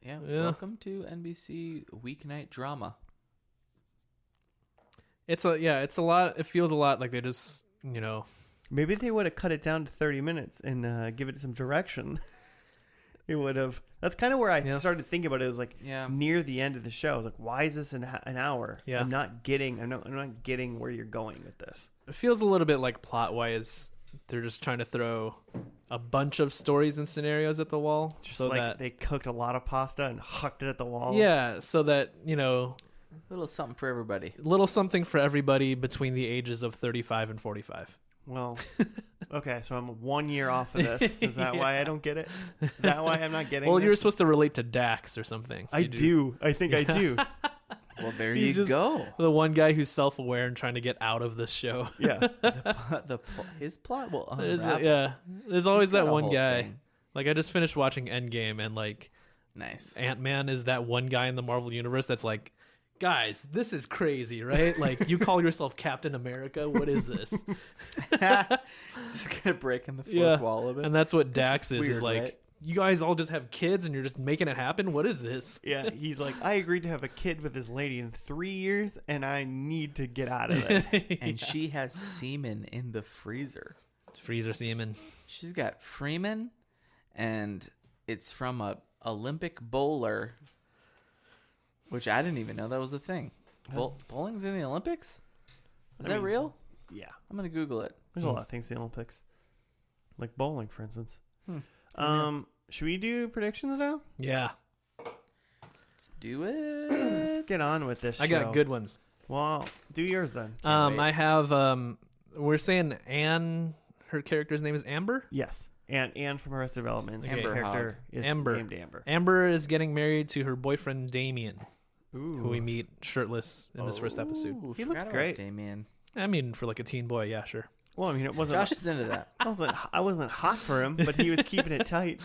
Yeah. Yeah. Welcome to NBC weeknight drama. It's a lot. It feels a lot like they just, Maybe they would have cut it down to 30 minutes and give it some direction. It would have. That's kind of where I started thinking about it. It was like near the end of the show. I was like, why is this an hour? Yeah. I'm not getting where you're going with this. it feels a little bit like plot wise they're just trying to throw a bunch of stories and scenarios at the wall, Just so like that they cooked a lot of pasta and hucked it at the wall. yeah, so that A little something for everybody. little something for everybody between the ages of 35 and 45. Well, okay, so I'm 1 year off of this. Is that why I don't get it? Is that why I'm not getting Well, this? you're supposed to relate to Dax or something. I You do. I think I do. Well, there He's you just- go. The one guy who's self-aware and trying to get out of this show. Yeah. His plot will There's unravel. there's always He's got that a one whole guy. thing. Like I just finished watching Endgame, and like Nice. Ant-Man is that one guy in the Marvel universe that's like, guys, this is crazy, right? Like you call yourself Captain America. What is this? Just gonna break in the fourth wall of it. And that's what This Dax is weird, like. right? You guys all just have kids and you're just making it happen. What is this? Yeah, he's like, I agreed to have a kid with this lady in 3 years, and I need to get out of this. And she has semen in the freezer. Freezer semen. She's got Freeman, and it's from a Olympic bowler, which I didn't even know that was a thing. Bowling's in the Olympics? Is I that mean, real? Yeah. I'm gonna Google it. There's a lot of things in the Olympics. Like bowling, for instance. Should we do predictions now? Yeah. Let's do it. Let's get on with this show. I got good ones. Well, do yours then. wait. I have we're saying Anne, her character's name is Amber. Yes. And from Arrested Development, his Amber character Hogg. is Amber. named Amber. Amber is getting married to her boyfriend Damien, Ooh. who we meet shirtless in this first episode. Ooh, He forgot looked about great. Damien. I mean, for like a teen boy, yeah, sure. Well, I mean, it wasn't. Josh is into that. I wasn't hot for him, but he was keeping it tight.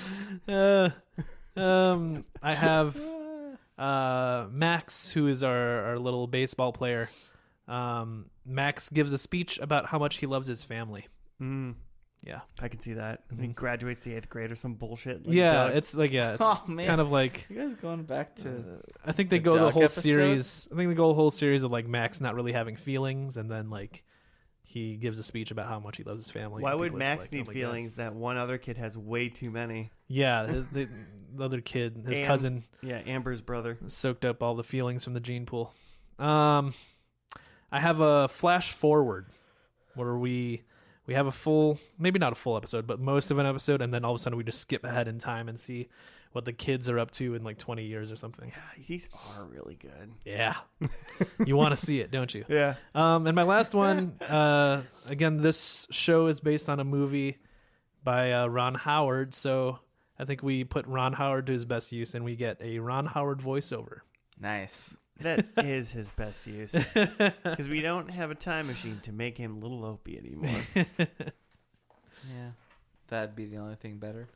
I have Max, who is our little baseball player. Max gives a speech about how much he loves his family. Yeah. I can see that. He graduates the 8th grade or some bullshit. Like Yeah, Doug. it's like it's Oh, man. kind of like You guys going back to I think they the go the Doug whole episode? series. I think they go the whole series of like Max not really having feelings, and then like he gives a speech about how much he loves his family. Why and would people are Max just like, need "Oh my God." feelings that one other kid has way too many? Yeah, the other kid, his Am's- cousin, Yeah, Amber's brother. soaked up all the feelings from the gene pool. I have a flash forward where we have a full, maybe not a full episode, but most of an episode, and then all of a sudden we just skip ahead in time and see what the kids are up to in like 20 years or something. Yeah, these are really good. Yeah. You want to see it, don't you? Yeah. And my last one, again, this show is based on a movie by Ron Howard, so I think we put Ron Howard to his best use, and we get a Ron Howard voiceover. nice. That is his best use. Because we don't have a time machine to make him Little Opie anymore. Yeah, that'd be the only thing better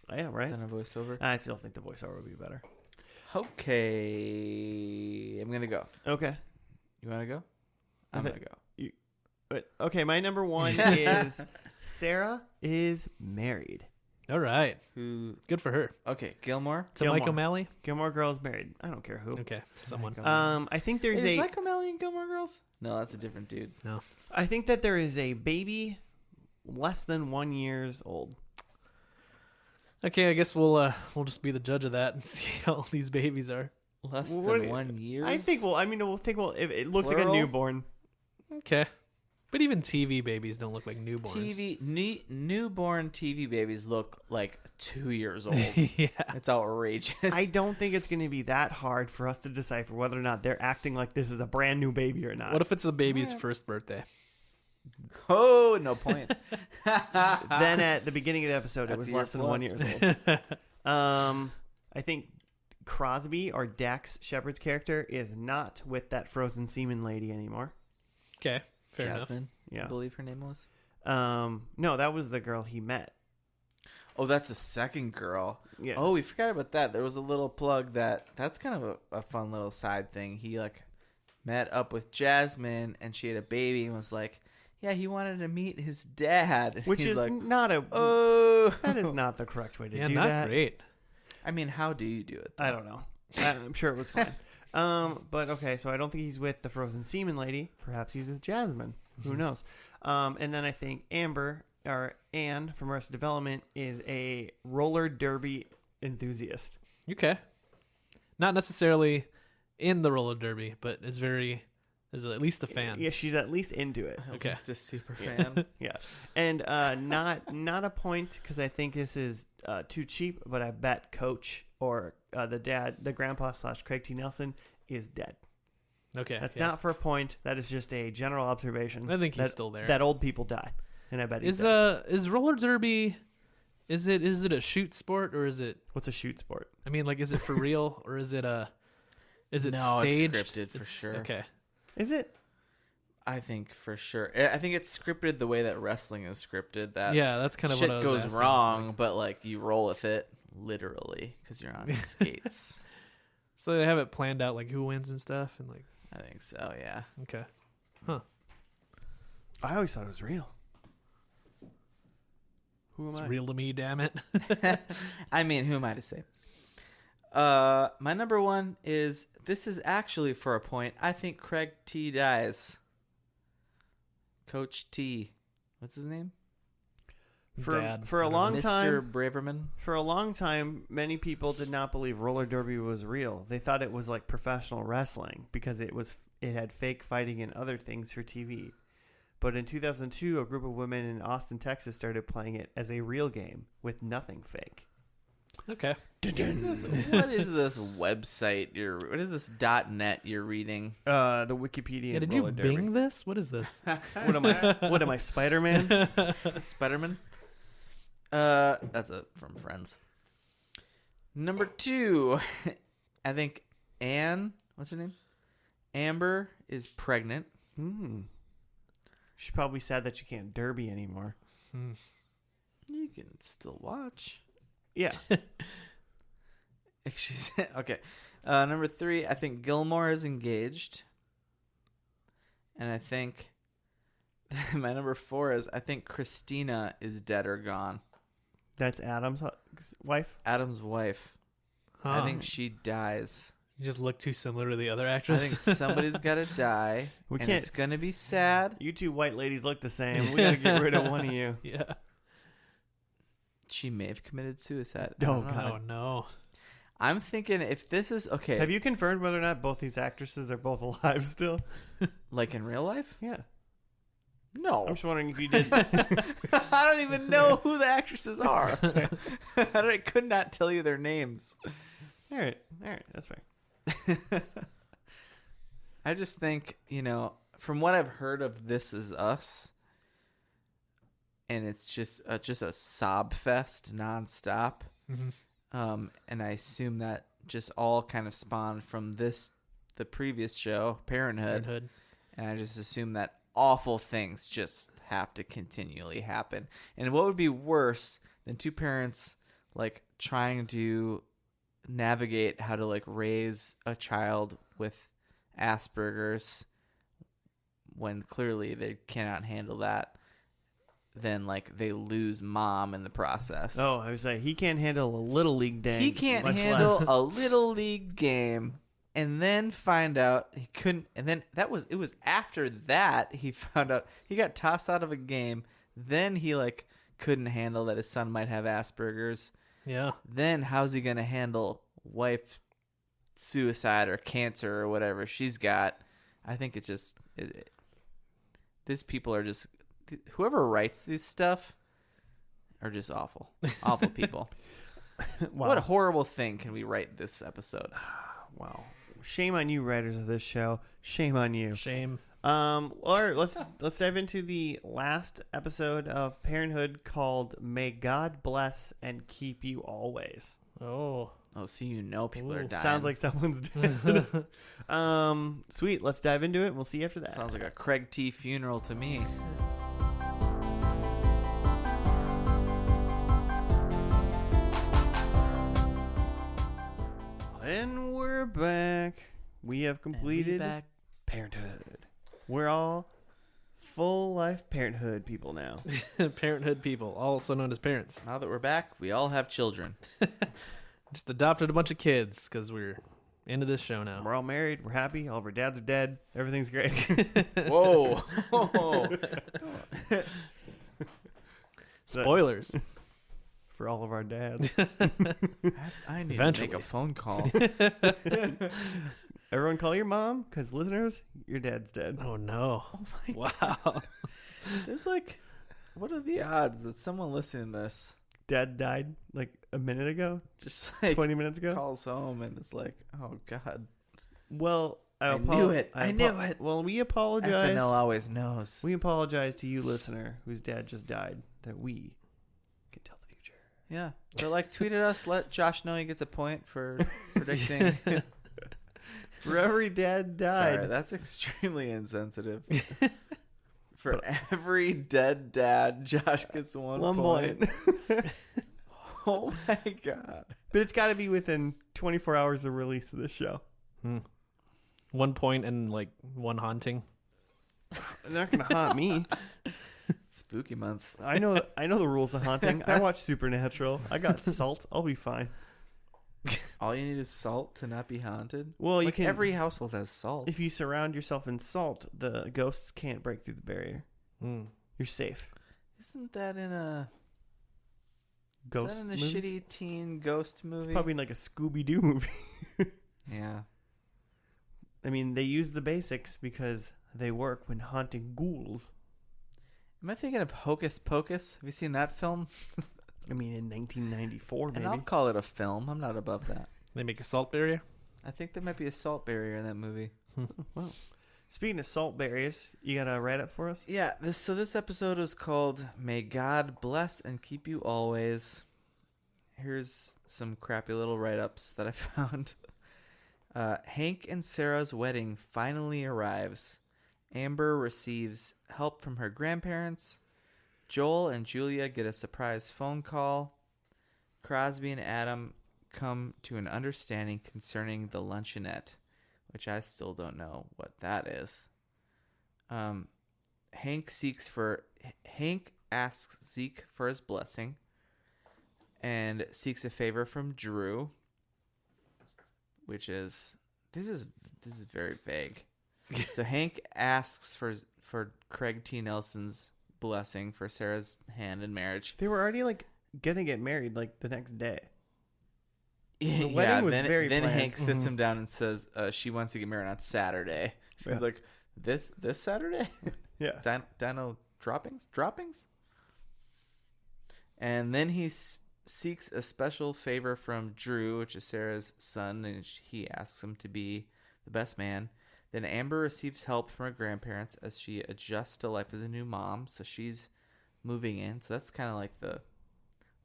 Yeah, right? than a voiceover. I still think the voiceover would be better. Okay, I'm gonna go. Okay. You want to go? I'm Okay. gonna go. But okay, my number one is Sarah is married. All right. Who? Good for her. Okay, Gilmore. To Mike Gilmore. O'Malley? Gilmore Girls married. I don't care who. Okay. Someone. I think there's Is Mike O'Malley in Gilmore Girls? No, that's a different dude. No. I think that there is a baby less than 1 year old. Okay, I guess we'll just be the judge of that and see how old these babies are. Less What- than 1 year. I think if it looks like a Plural? newborn. Okay. But even TV babies don't look like newborns. Newborn TV babies look like 2 years old. Yeah. It's outrageous. I don't think it's going to be that hard for us to decipher whether or not they're acting like this is a brand new baby or not. What if it's the baby's first birthday? Oh, no point. Then at the beginning of the episode, it That's was a year less than plus. 1 year old. I think Crosby or Dax Shepard's character is not with that frozen semen lady anymore. Okay. Fair enough. Jasmine, I Yeah. believe her name was. No, that was the girl he met. Oh, that's the second girl. Yeah. Oh, we forgot about that. There was a little plug that's kind of a fun little side thing. He like met up with Jasmine and she had a baby and was like, yeah, he wanted to meet his dad. Which He's is like, not a. oh, That is not the correct way to Yeah, do not that. great. I mean, how do you do it? I don't know. I'm sure it was fine. But okay, so I don't think he's with the frozen semen lady. Perhaps he's with Jasmine. Who knows? And then I think Amber or Anne from Arrested Development is a roller derby enthusiast. Okay. Not necessarily in the roller derby, but is at least a fan. Yeah, she's at least into it. Okay. Just a super Yeah. fan. Yeah, and not a point because I think this is too cheap. But I bet Coach or the grandpa / Craig T. Nelson is dead. Okay. That's yeah. not for a point. That is just a general observation. I think he's that, still there. That old people die, and I bet he's Is dead. is roller derby is it a shoot sport or is it What's a shoot sport? I mean like is it for real or is it No, it's staged? scripted for sure. Okay. Is it? I think for sure. I think it's scripted the way that wrestling is scripted. That Yeah, that's kind of shit what I was goes asking. wrong, but like you roll with it literally because you're on skates. So they have it planned out like who wins and stuff and like I think so. Yeah. okay. I always thought it was real. Who am It's I? real to me, damn it. I mean, who am I to say? My number one is this is actually for a point. I think Craig T dies. Coach T. What's his name? Dad. For a long Mr. time, Braverman. for a long time, many people did not believe roller derby was real. They thought it was like professional wrestling because it had fake fighting and other things for TV. But in 2002, a group of women in Austin, Texas started playing it as a real game with nothing fake. Okay. What is this website? What is this .net you're reading? The Wikipedia. Yeah, did you Bing this? What is this? What am I, Spider-Man? Spider-Man? That's from Friends. Number 2, I think what's her name? Amber is pregnant. She's probably sad that you can't derby anymore. You can still watch. Yeah. If she's okay. Number 3, I think Gilmore is engaged. And I think my number 4 is I think Christina is dead or gone. That's Adam's wife? Adam's wife. Huh. I think she dies. You just look too similar to the other I actress. think somebody's got to die. We and can't- it's going to be sad. You two white ladies look the same. We gotta get rid of one of you. Yeah. She may have committed suicide. Oh, I don't know. God. Oh no. I'm thinking if this is okay, Have you confirmed whether or not both these actresses are both alive still? like in real life? Yeah. No. I'm just wondering if you did. I don't even know who the actresses are. I could not tell you their names. All right. That's fair. I just think, from what I've heard of This Is Us, and it's just a sob fest nonstop. Mm-hmm. And I assume that just all kind of spawned from the previous show, Parenthood. And I just assume that awful things just have to continually happen. And what would be worse than two parents like trying to navigate how to like raise a child with Asperger's when clearly they cannot handle that, then like they lose mom in the process. Oh, I was like, he can't handle a little league day. He can't much handle less. a little league game, and then find out he couldn't. And then it was after that he found out he got tossed out of a game. Then he like couldn't handle that his son might have Asperger's. Yeah. Then how's he gonna handle wife suicide or cancer or whatever she's got? I think these people are just, whoever writes this stuff are just awful people. Wow. What a horrible thing can we write this episode? Wow. Shame on you, writers of this show. Shame on you. Shame. All right, let's dive into the last episode of Parenthood called "May God Bless and Keep You Always." Oh. Oh, so people are Ooh, dying. Sounds like someone's dead. Sweet. Let's dive into it. We'll see you after that. Sounds like a Craig T funeral to me. And we're back. We have completed back. Parenthood. We're all full life Parenthood people now. Parenthood people, also known as parents. Now that we're back, we all have children. Just adopted a bunch of kids because we're into this show now. We're all married. We're happy. All of our dads are dead. Everything's great. Whoa. Spoilers. For all of our dads. I need Eventually. to make a phone call. Everyone call your mom, because listeners, your dad's dead. Oh no. Oh my Wow. There's like, what are the odds that someone listening to this Dad died like a minute ago, just like 20 minutes ago? calls home and it's like, oh God. Well, I knew it. I knew it. Well, we apologize. FNL always knows. We apologize to you, listener, whose dad just died, that we can tell the future. Yeah. They're like, tweeted us, let Josh know he gets a point for predicting. For every dad died. Sorry, that's extremely insensitive. For every dead dad, Josh gets one point. Oh my God. But it's got to be within 24 hours of release of this show. 1 point and like one haunting. They're not going to haunt me. Spooky month. I know the rules of haunting. I watch Supernatural. I got salt. I'll be fine. All you need is salt to not be haunted. Well, you like can. every household has salt. If you surround yourself in salt, the ghosts can't break through the barrier. You're safe. Isn't that in a Ghost Is that in a movies? shitty teen ghost movie? It's probably like a Scooby-Doo movie. Yeah. I mean, they use the basics because they work when haunting ghouls. Am I thinking of Hocus Pocus? Have you seen that film? I mean, in 1994, maybe. And I'll call it a film. I'm not above that. They make a salt barrier. I think there might be a salt barrier in that movie. Well, speaking of salt barriers, you got a write-up for us? Yeah, this episode is called May God Bless and Keep You Always. Here's some crappy little write-ups that I found. Hank and Sarah's wedding finally arrives. Amber receives help from her grandparents. Joel and Julia get a surprise phone call. Crosby and Adam come to an understanding concerning the luncheonette, which I still don't know what that is. Hank asks Zeke for his blessing and seeks a favor from Drew, which is this is very vague. So Hank asks for Craig T. Nelson's blessing for Sarah's hand in marriage. They were already like gonna get married like the next day. The wedding was then planned. Hank sits him down and says she wants to get married on Saturday. Yeah. He's like, this Saturday? Yeah. Dino droppings? And then he seeks a special favor from Drew, which is Sarah's son, and he asks him to be the best man. Then Amber receives help from her grandparents as she adjusts to life as a new mom. So she's moving in. So that's kind of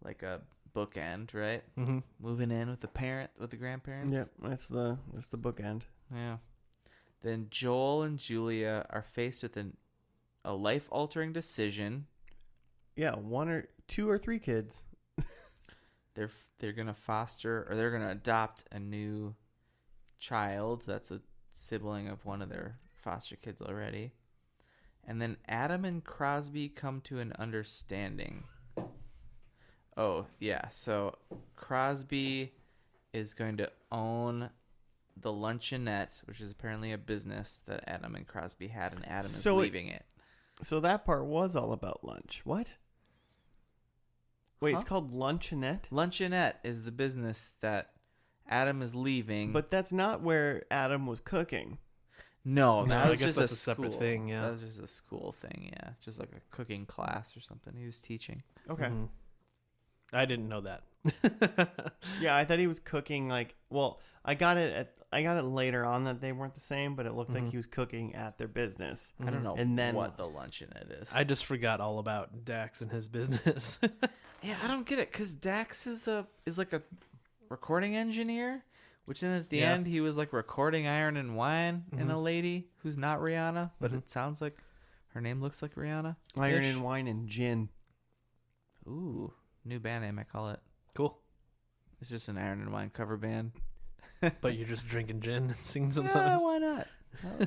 like a bookend, right? Mm-hmm. Moving in with the grandparents. Yep, that's the bookend. Yeah. Then Joel and Julia are faced with a life-altering decision. Yeah, 1 or 2 or 3 kids. They're gonna foster or they're gonna adopt a new child that's a sibling of one of their foster kids already, And then Adam and Crosby come to an understanding. Oh, yeah. So Crosby is going to own the Luncheonette, which is apparently a business that Adam and Crosby had, and Adam is leaving it. So that part was all about lunch. What? Wait, It's called Luncheonette? Luncheonette is the business that Adam is leaving. But that's not where Adam was cooking. No, that I was guess just that's a a separate school. thing, yeah. That was just a school thing, yeah. Just like a cooking class or something he was teaching. Okay. Mhm. I didn't know that. Yeah, I thought he was cooking I got it later on that they weren't the same, but it looked like he was cooking at their business. I don't know And then- what the Luncheonette is. I just forgot all about Dax and his business. Yeah, I don't get it because Dax is like a recording engineer, which then at the Yeah. end he was like recording Iron and Wine and a lady who's not Rihanna, but it sounds like her name looks like Rihanna. Iron and Wine and Gin. Ooh, new band name I call it. Cool. It's just an Iron and Wine cover band. But you're just drinking gin and singing some Yeah, songs. why not?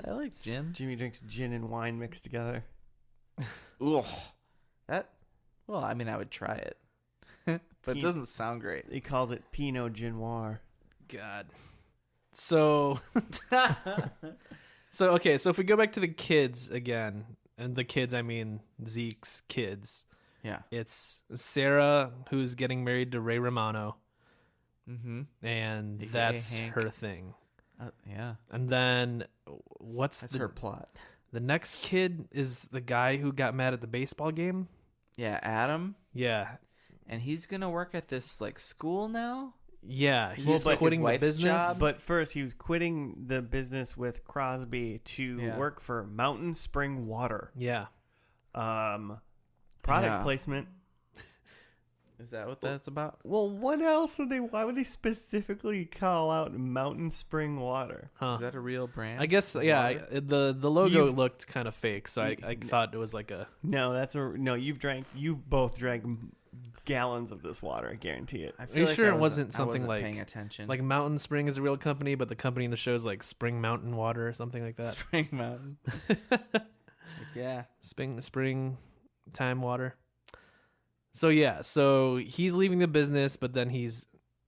I like gin. Jimmy drinks gin and wine mixed together. Ooh, well, I mean, I would try it, but it He- doesn't sound great. He calls it Pinot Noir. God. So, okay. So if we go back to the kids again, and the kids, I mean Zeke's kids. Yeah. It's Sarah who's getting married to Ray Romano, Mm-hmm. and AKA that's Hank. her thing. Yeah. And then what's That's the her plot. the next kid is the guy who got mad at the baseball game. Yeah, Adam. Yeah, And he's gonna work at this like school now. yeah. Well, He's but quitting his the wife's business. job- But first, he was quitting the business with Crosby to Yeah. work for Mountain Spring Water. Yeah. Product Yeah. placement. Is that what that's about? Well, what else would they? Why would they specifically call out Mountain Spring Water? Huh. Is that a real brand? I guess yeah. Water? The logo You've- looked kind of fake, so I thought it was like a. No, You've both drank gallons of this water. I guarantee it. I Are you sure I it wasn't I something wasn't like- paying attention? Like Mountain Spring is a real company, but the company in the show is like Spring Mountain Water or something like that. Spring Mountain. Like, yeah. Spring time water. So yeah, so he's leaving the business, but then he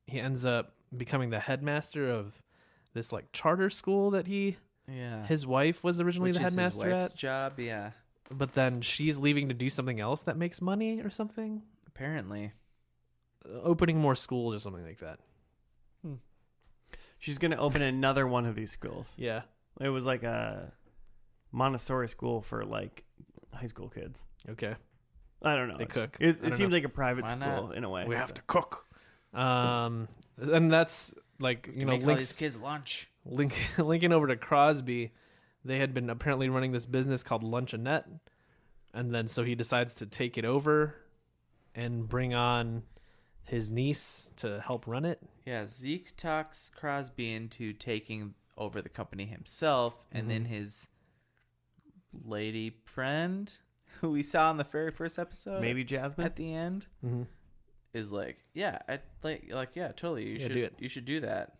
ends up becoming the headmaster of this like charter school that Yeah. his wife was originally Which the is his headmaster wife's at. job. Yeah. But then she's leaving to do something else that makes money or something. Apparently. Opening more schools or something like that. She's gonna open another one of these schools. Yeah. It was like a Montessori school for like high school kids. Okay. I don't know. They cook. It I don't seems know. like a private Why school not? in a way. We have so. to cook. And that's like, you know, Make all links these kids lunch. linking over to Crosby. They had been apparently running this business called Luncheonette, and then so he decides to take it over and bring on his niece to help run it. Yeah. Zeke talks Crosby into taking over the company himself, and then his lady friend, who we saw in the very first episode, Maybe Jasmine. at the end, Mm-hmm. is like, yeah, yeah, totally. Yeah, do it. You should do that.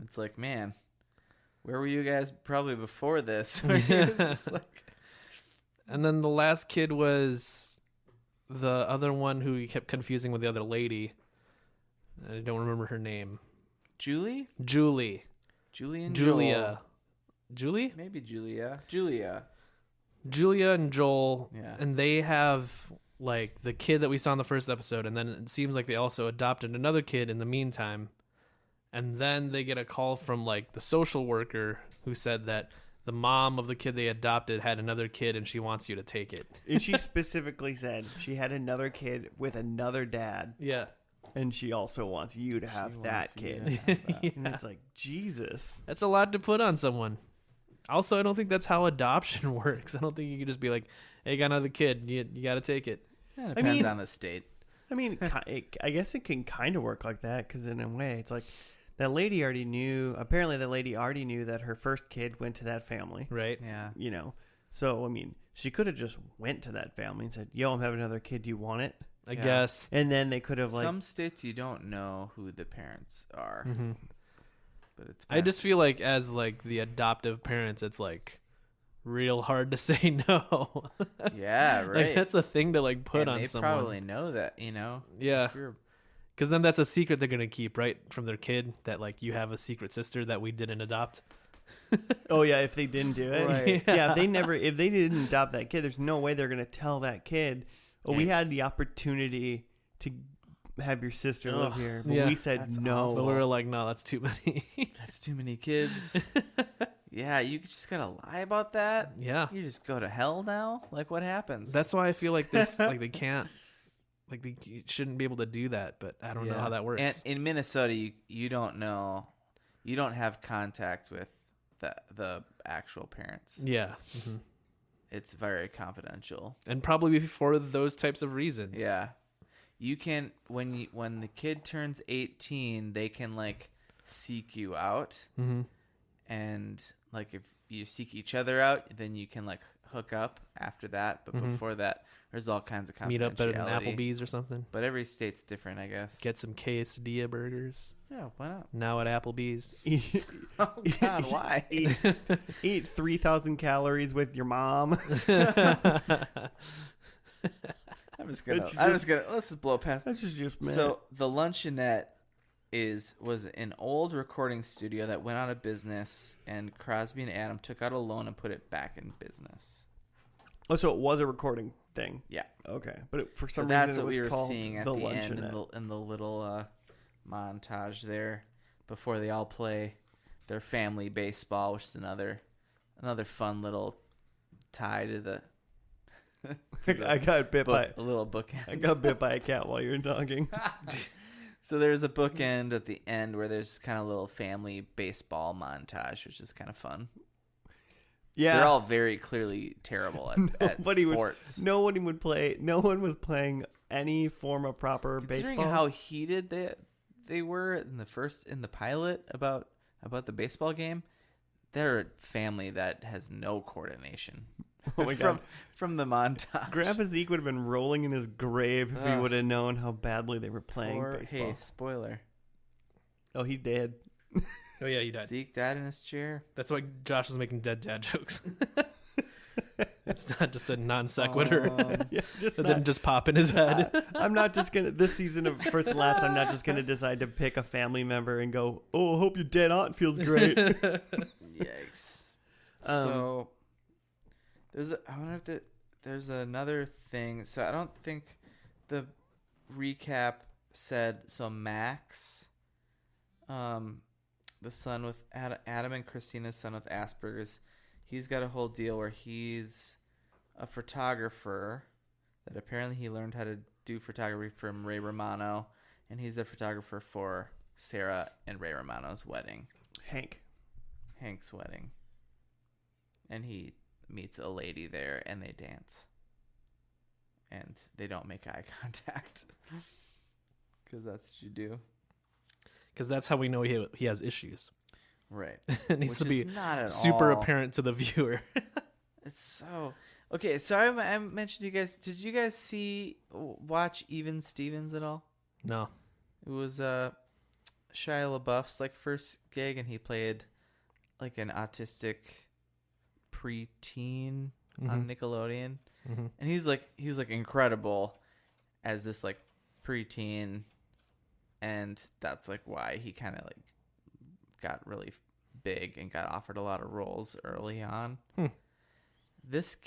It's like, man, where were you guys probably before this? It's just like, And then the last kid was the other one who he kept confusing with the other lady. I don't remember her name. Julie and Julia. Joel. Julie? Maybe Julia. Julia and Joel. Yeah. And they have like the kid that we saw in the first episode, and then it seems like they also adopted another kid in the meantime. And then they get a call from like the social worker who said that the mom of the kid they adopted had another kid and she wants you to take it. And she specifically said she had another kid with another dad, Yeah. and she also wants you to have that wants you kid. to have that. And it's like, Jesus. That's a lot to put on someone. Also, I don't think that's how adoption works. I don't think you can just be like, hey, got another kid. You got to take it. Yeah, it depends mean- on the state. I mean, I guess it can kind of work like that, because in a way, it's like that lady already knew. Apparently, the lady already knew that her first kid went to that family. Right? Yeah. You know, so I mean, she could have just went to that family and said, "Yo, I'm having another kid. Do you want it?" I Yeah. guess. And then they could have like, Some states you don't know who the parents are, Mhm. but it's. I just feel like as like the adoptive parents, it's like real hard to say no. Yeah, right. Like that's a thing to like put and on they someone. probably know that, you know. Yeah. If you're- Because then that's a secret they're gonna keep, right, from their kid, that like you have a secret sister that we didn't adopt. Oh yeah, if they didn't do it, Right. yeah. If they didn't adopt that kid, there's no way they're gonna tell that kid, "Oh, we had the opportunity to have your sister live Ugh. here, but Yeah. we said That's no." But we were like, no, that's too many. That's too many kids. Yeah, you just gotta lie about that. Yeah. You just go to hell now. Like, what happens? That's why I feel like this, like they can't, like they shouldn't be able to do that. But I don't know Yeah. how that works. And in Minnesota, you don't know, you don't have contact with the actual parents. Yeah. Hmm. It's very confidential. And probably for those types of reasons. Yeah, you can when the kid turns 18, they can like seek you out, Hmm. and like if you seek each other out, then you can like hook up after that. But Mhm. before that, there's all kinds of confidentiality. Meet up at an Applebee's or something. But every state's different, I guess. Get some quesadilla burgers. Yeah, why not? Now at Applebee's. Oh God, why? Eat 3,000 calories with your mom. I'm just gonna. It's Let's just blow past. That's just mad. So the Luncheonette was an old recording studio that went out of business, and Crosby and Adam took out a loan and put it back in business. Oh, so it was a recording thing. Yeah. Okay, but for So some that's reason it what was we were called seeing at the the end Luncheonette. in the little montage there before they all play their family baseball, which is another fun little tie to the. I got bit by a little bookend. I got bit by a cat while you were talking. So there's a bookend at the end where there's kind of a little family baseball montage, which is kind of fun. Yeah, They're all very clearly terrible at sports. Nobody would play. No one was playing any form of proper Considering baseball. how heated they were in the pilot about the baseball game, they're a family that has no coordination. Oh my God. From the montage. Grandpa Zeke would have been rolling in his grave if he Ugh. would have known how badly they were playing baseball. Hey, spoiler. Oh, he's dead. Oh yeah, you died. Zeke died in his chair. That's why Josh was making dead dad jokes. It's not just a non sequitur Yeah, just that not- didn't just pop in his head. I'm not just gonna this season of First and Last. I'm not just gonna decide to pick a family member and go, "Oh, I hope your dead aunt feels great." Yikes. So I wonder if there's another thing. So I don't think the recap said. So Max, the son with Adam and Christina's son with Asperger's, he's got a whole deal where he's a photographer that apparently he learned how to do photography from Ray Romano, and he's the photographer for Sarah and Ray Romano's wedding, Hank's wedding. And he meets a lady there, and they dance. And they don't make eye contact. Because that's what you do. Because that's how we know he has issues. Right. It needs to Which be is not at super all. apparent to the viewer. It's so... Okay, so I mentioned to you guys... Did you guys watch Even Stevens at all? No. It was Shia LaBeouf's first gig, and he played an autistic preteen on Nickelodeon. Mm-hmm. And he was incredible as this preteen, and that's why he kind of got really big and got offered a lot of roles early on. This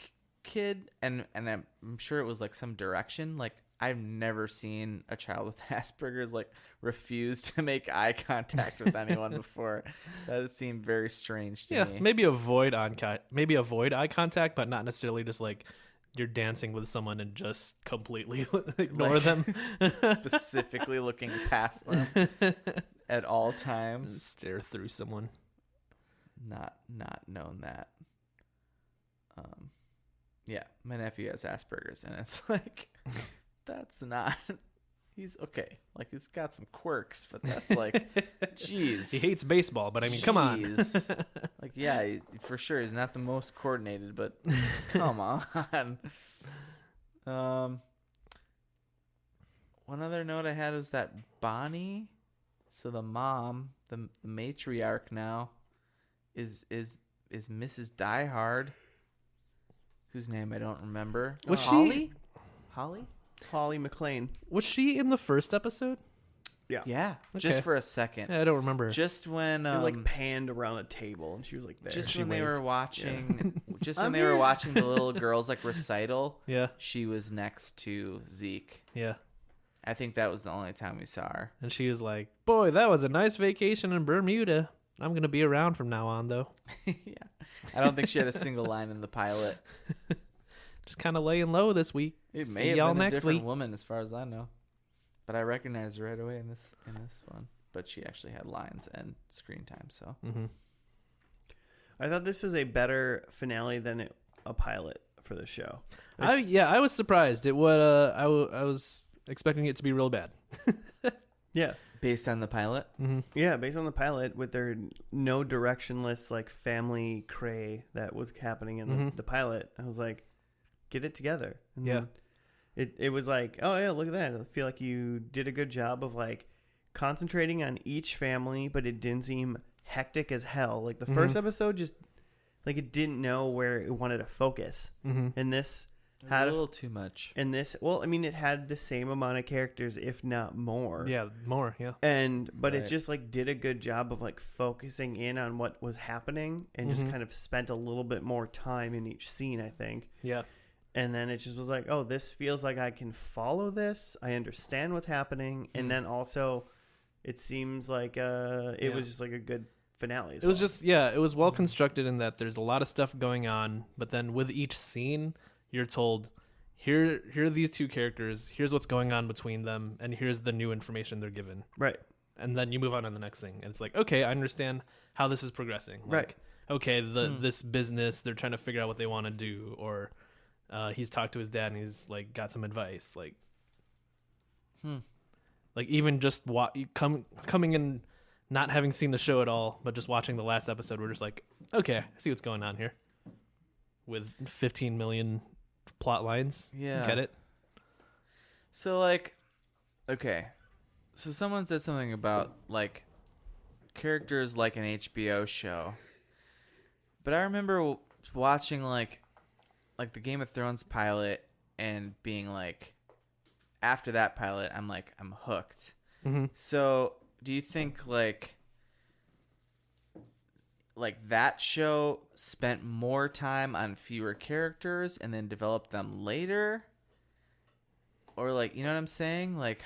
kid, and I'm sure it was some direction. I've never seen a child with Asperger's refuse to make eye contact with anyone before. That seemed very strange to me. Maybe avoid eye contact, but not necessarily just you're dancing with someone and just completely ignore them. Specifically looking past them at all times. Just stare through someone. Not known that. Yeah, my nephew has Asperger's, and it's that's not. He's okay. He's got some quirks, but that's jeez. He hates baseball, but I mean, come on. Yeah, for sure, he's not the most coordinated, but come on. One other note I had was that Bonnie, so the mom, the matriarch now, is Mrs. Diehard. whose name I don't remember. Was she- Holly? Holly? Holly McLean. Was she in the first episode? Yeah, Okay. just for a second. Yeah, I don't remember. Just when They like panned around a table, and she was like there. just She when they waved. were watching, just when I'm they were here. watching the little girls like recital, Yeah, she was next to Zeke. yeah. I think that was the only time we saw her. And she was like, "Boy, that was a nice vacation in Bermuda. I'm gonna be around from now on, though. Yeah, I don't think she had a single line in the pilot. Just kind of laying low this week. It See may have y'all been a next different week." woman, as far as I know, but I recognized her right away in this one. But she actually had lines and screen time. So Mm-hmm. I thought this was a better finale than a pilot for the show. I was surprised. It was I was expecting it to be real bad. Yeah. based on the pilot, Mm-hmm. Yeah, based on the pilot, with their no directionless like family cray that was happening in the pilot, I was like, get it together. And Yeah. it was like, oh yeah, look at that. I feel like you did a good job of like concentrating on each family, but it didn't seem hectic as hell. Like the first episode, just like it didn't know where it wanted to focus. Mm-hmm. And this a had little too much. and this, well, I mean, it had the same amount of characters, if not more. Yeah, more. Yeah. But it Right. just like did a good job of like focusing in on what was happening and just kind of spent a little bit more time in each scene, I think. Yeah. And then it just was like, oh, this feels like I can follow this. I understand what's happening. And then also it seems like it was just like a good finale as It was well. just it was well constructed in that there's a lot of stuff going on, but then with each scene, you're told here are these two characters, here's what's going on between them, and here's the new information they're given. right. And then you move on to the next thing, and it's like, okay, I understand how this is progressing. Like, Right. Okay, this business, they're trying to figure out what they want to do, or he's talked to his dad and he's like got some advice, like even just coming in, not having seen the show at all, but just watching the last episode, we're just like, okay, I see what's going on here. With 15 million plot lines, Yeah. get it? So like, okay, so someone said something about like characters like an HBO show, but I remember watching like the Game of Thrones pilot and being like, after that pilot, I'm hooked. Mm-hmm. So do you think like that show spent more time on fewer characters and then developed them later? Or like, you know what I'm saying? Like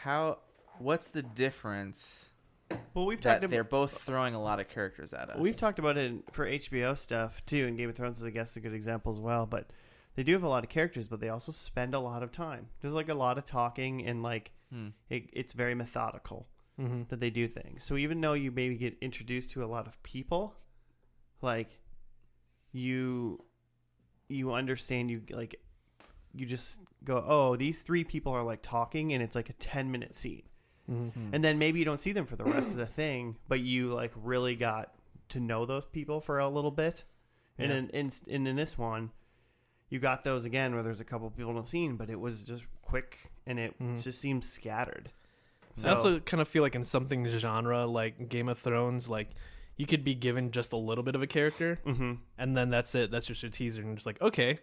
what's the difference Well, we've that talked about they're both throwing a lot of characters at us? We've talked about it for HBO stuff too, and Game of Thrones is, I guess, a good example as well. But they do have a lot of characters, but they also spend a lot of time. There's like a lot of talking, and like it's very methodical that they do things. So even though you maybe get introduced to a lot of people, like you understand, you just go, oh, these three people are like talking, and it's like a 10-minute scene. And then maybe you don't see them for the rest of the thing, but you like really got to know those people for a little bit. Yeah. And in this one, you got those again where there's a couple people in the scene, but it was just quick and it just seems scattered. I also kind of feel like in something genre like Game of Thrones, like you could be given just a little bit of a character, and then that's it. That's just your teaser, and you're just like, okay,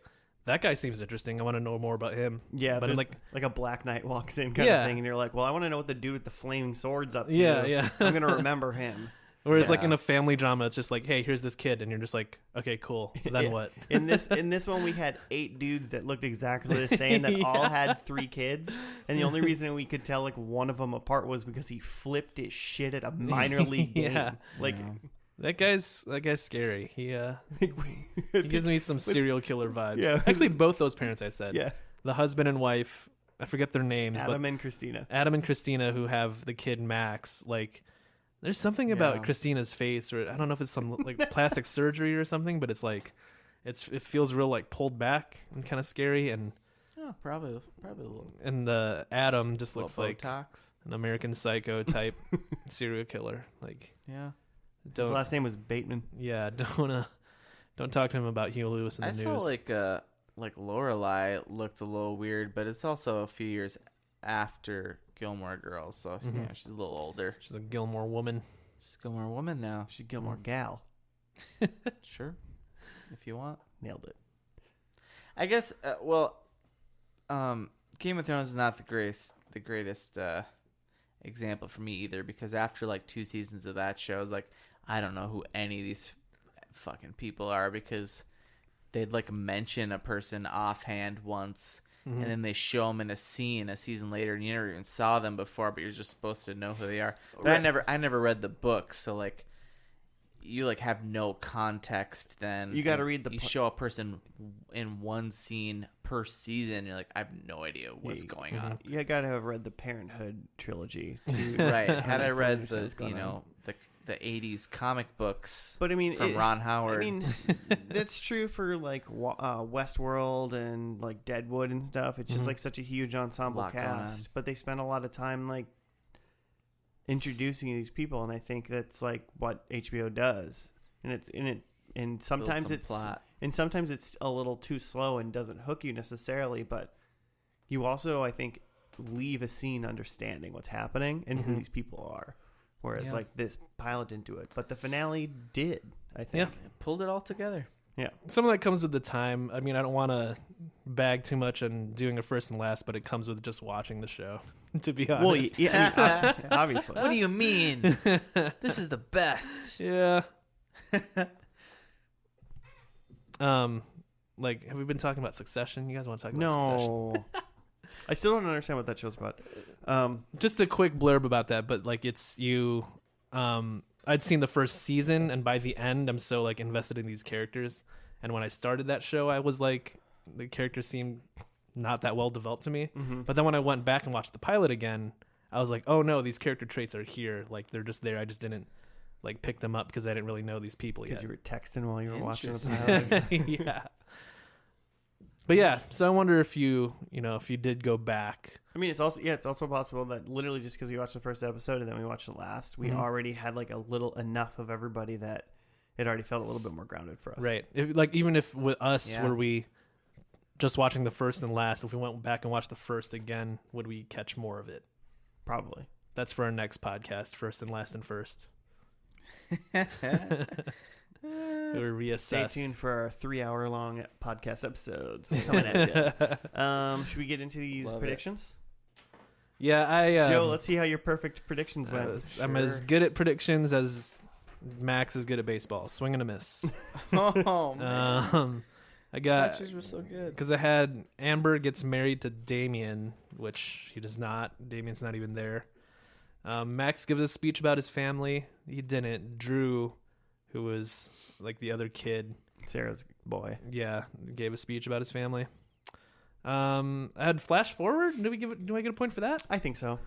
that guy seems interesting. I want to know more about him. Yeah, but but like a Black Knight walks in kind of thing, and you're like, well, I want to know what the dude with the flaming sword's up to. Yeah. I'm gonna remember him. Whereas like Yeah. in a family drama, it's just like, hey, here's this kid, and you're just like, okay, cool. Then Yeah. what? In this one, we had 8 dudes that looked exactly the same that all had 3 kids, and the only reason we could tell like one of them apart was because he flipped his shit at a minor league game. Yeah. Like, That guy's scary. He gives me some serial killer vibes. Yeah. Actually, both those parents I said. yeah, The husband and wife, I forget their names, Adam and Christina. but Adam and Christina, who have the kid Max, like there's something about Yeah. Christina's face, or I don't know if it's some like plastic surgery or something, but it's like it feels real like pulled back and kind of scary, and Oh, probably a little. the Adam just Little looks like Botox. an American Psycho type serial killer. Like Yeah. His don't last name was Bateman. don't talk to him about Huey Lewis in the I news. felt like Lorelai looked a little weird, but it's also a few years after Gilmore Girls, so you know, she's a little older. She's a Gilmore woman. She's a Gilmore woman now. She's Gilmore Gal. Sure, if you want. Nailed it. I guess. Game of Thrones is not the greatest example for me either, because after like 2 seasons of that show, I was like, I don't know who any of these fucking people are, because they'd like mention a person offhand once, and then they show them in a scene a season later, and you never even saw them before, but you're just supposed to know who they are. But Right. I never read the book, so like you like have no context. Then You got to read the. you show a person in one scene per season, you're like, I have no idea what's going on. You got to have read the Parenthood trilogy. Right? Had I read understand the what's going on. the 80s comic books, But I mean, from Ron Howard. I mean, that's true for like Westworld and like Deadwood and stuff. It's just like such a huge ensemble lot going on. cast, but they spend a lot of time like introducing these people, and I think that's like what HBO does. And it's in it, and sometimes Build some plot. sometimes it's a little too slow and doesn't hook you necessarily. But you also, I think, leave a scene understanding what's happening and who these people are. Whereas like this pilot didn't do it, but the finale did. I think. Yeah. Pulled it all together. Yeah. Some of that comes with the time. I mean, I don't want to bag too much on doing a first and last, but it comes with just watching the show, to be honest. Well, yeah, I mean, obviously. What do you mean? This is the best. Yeah. Like, have we been talking about Succession? You guys want to talk about Succession? No. I still don't understand what that show's about. Just a quick blurb about that, but like it's you. I'd seen the first season, and by the end, I'm so like invested in these characters. And when I started that show, I was like, the characters seemed not that well developed to me. But then when I went back and watched the pilot again, I was like, oh no, these character traits are here. Like they're just there. I just didn't like pick them up because I didn't really know these people yet. Because you were texting while you were watching the Interesting. pilot. Yeah. But yeah, so I wonder if you did go back. I mean, it's also possible that literally just because we watched the first episode and then we watched the last, we already had like a little enough of everybody that it already felt a little bit more grounded for us. Right. Even if with us, Yeah. were we just watching the first and last, if we went back and watched the first again, would we catch more of it? Probably. That's for our next podcast, first and last and first. We reassess. Stay tuned for our 3-hour-long podcast episodes coming at you. Should we get into these Love predictions? Yeah, Joe, let's see how your perfect predictions went. I'm as good at predictions as Max is good at baseball. Swing and a miss. Oh man. I got Thought yours were so good. because I had Amber gets married to Damien, which he does not. Damien's not even there. Max gives a speech about his family. He didn't. Drew, who was like the other kid, Sarah's boy. yeah, gave a speech about his family. I had flash forward. Do I get a point for that? I think so.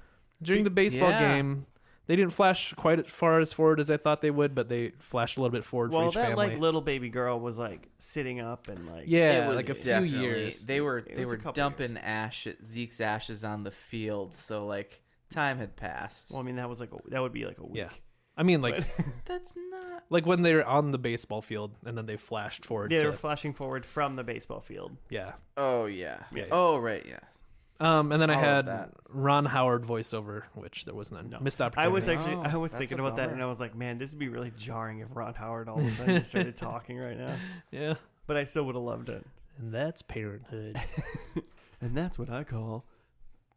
During the baseball Yeah. game, they didn't flash quite as far as forward as I thought they would, but they flashed a little bit forward for Well, each that family. like little baby girl was like sitting up and like Yeah, It was like a few definitely- years. They were It was a couple dumping Zeke's ashes on the field, so like time had passed. Well, I mean that would be like a week. Yeah. I mean, like, That's not. like when they were on the baseball field and then they flashed forward. They to, were flashing forward from the baseball field. yeah. Oh yeah. Yeah. Oh right. Yeah. And then I All of had that. Ron Howard voiceover, which there was none. No. Missed I opportunity. was actually Oh, I was that's thinking a about that bummer. and I was like, man, this would be really jarring if Ron Howard all of a sudden just started talking right now. Yeah. But I still would have loved it. And that's Parenthood. And that's what I call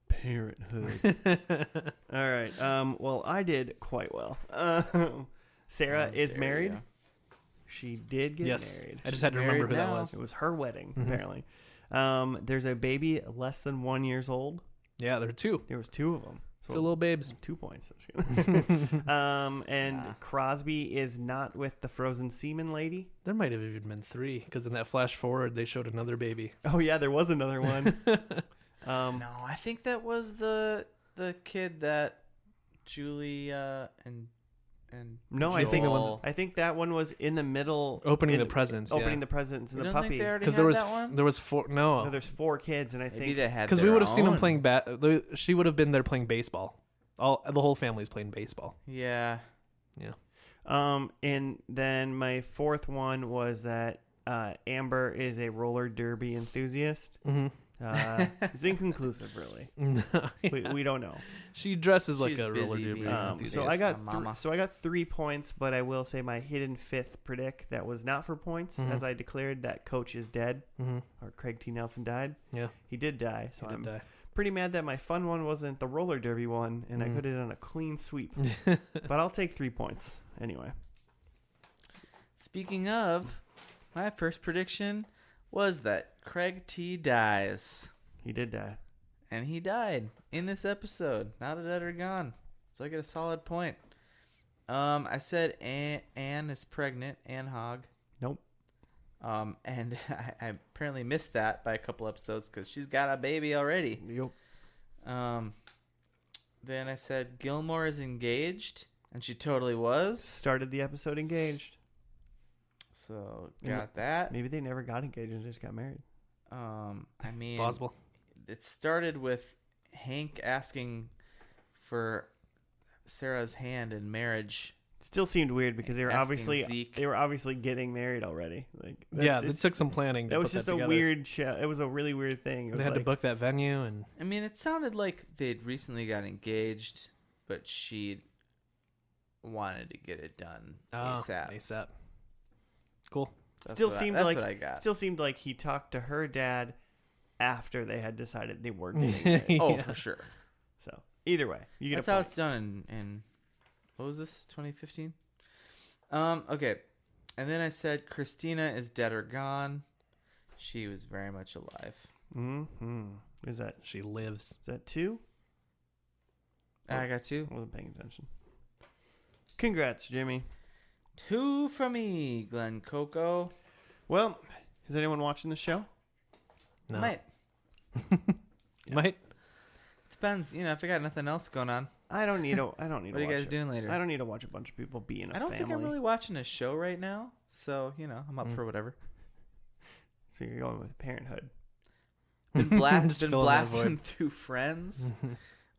parenthood. All right. Well, I did quite well. Sarah How is dare married. you. She did get Yes. married. I just had to remember who married that now. was. It was her wedding, Mhm. apparently. There's a baby less than 1 year old. Yeah, there were two. There was 2 of them. Two little babes. 2 points. And Crosby is not with the frozen semen lady. There might have even been 3 because in that flash forward they showed another baby. Oh yeah, there was another one. No, I think that was the kid that Julie and No, I think Joel- I think that one was in the middle, Opening the presents. opening yeah. the presents and You the don't think puppy. they already Because had that one? there was 4. No, No, there's 4 kids, and I Maybe think they had because we their would have seen them own. playing she would have been there playing baseball. The whole family's playing baseball. Yeah. And then my 4th one was that Amber is a roller derby enthusiast. Mm-hmm. It's inconclusive, really. We don't know. She dresses like She's a roller busy derby being enthusiast. So I got Mama. so I got 3 points, but I will say my hidden fifth predict that was not for points, Mhm. as I declared that Coach is dead, Mm-hmm. or Craig T. Nelson died. Yeah, He did die, so she I'm did die. pretty mad that my fun one wasn't the roller derby one, and I Mm. could have done a clean sweep. But I'll take 3 points anyway. Speaking of, my first prediction was that Craig T dies. He did die. And he died in this episode. Not a dead or gone. So I get a solid point. I said Anne is pregnant. Anne Hogg. Nope. And I apparently missed that by a couple episodes because she's got a baby already. Yep. Then I said Gilmore is engaged. And she totally was. Started the episode engaged. So got that. Maybe they never got engaged and just got married. I mean, Possible. it started with Hank asking for Sarah's hand in marriage. Still seemed weird because they were Asking Zeke. obviously getting married already. Like Yeah, it took some planning. That to was put just that a together. weird show. It was a really weird thing. It was They had like, to book that venue, and I mean, it sounded like they'd recently got engaged, but she wanted to get it done ASAP. ASAP. Cool. That's Still what seemed that's like what I got. Still seemed like he talked to her dad after they had decided they were getting married. Oh, Yeah. for sure. So either way, you get That's a how point. it's done in what was this, 2015? Okay. And then I said Christina is dead or gone. She was very much alive. Mm-hmm. Is She lives. that 2? I got 2. I wasn't paying attention. Congrats, Jimmy. 2 from me, Glenn Coco. Well, is anyone watching the show? No. Might. Might. Depends, if I got nothing else going on. I don't need to. What are you watch guys it. doing later? I don't need to watch a bunch of people be in a I don't family. think I'm really watching a show right now, so I'm up for whatever. So you're going with Parenthood. Been, Just been filling that blasting through Friends.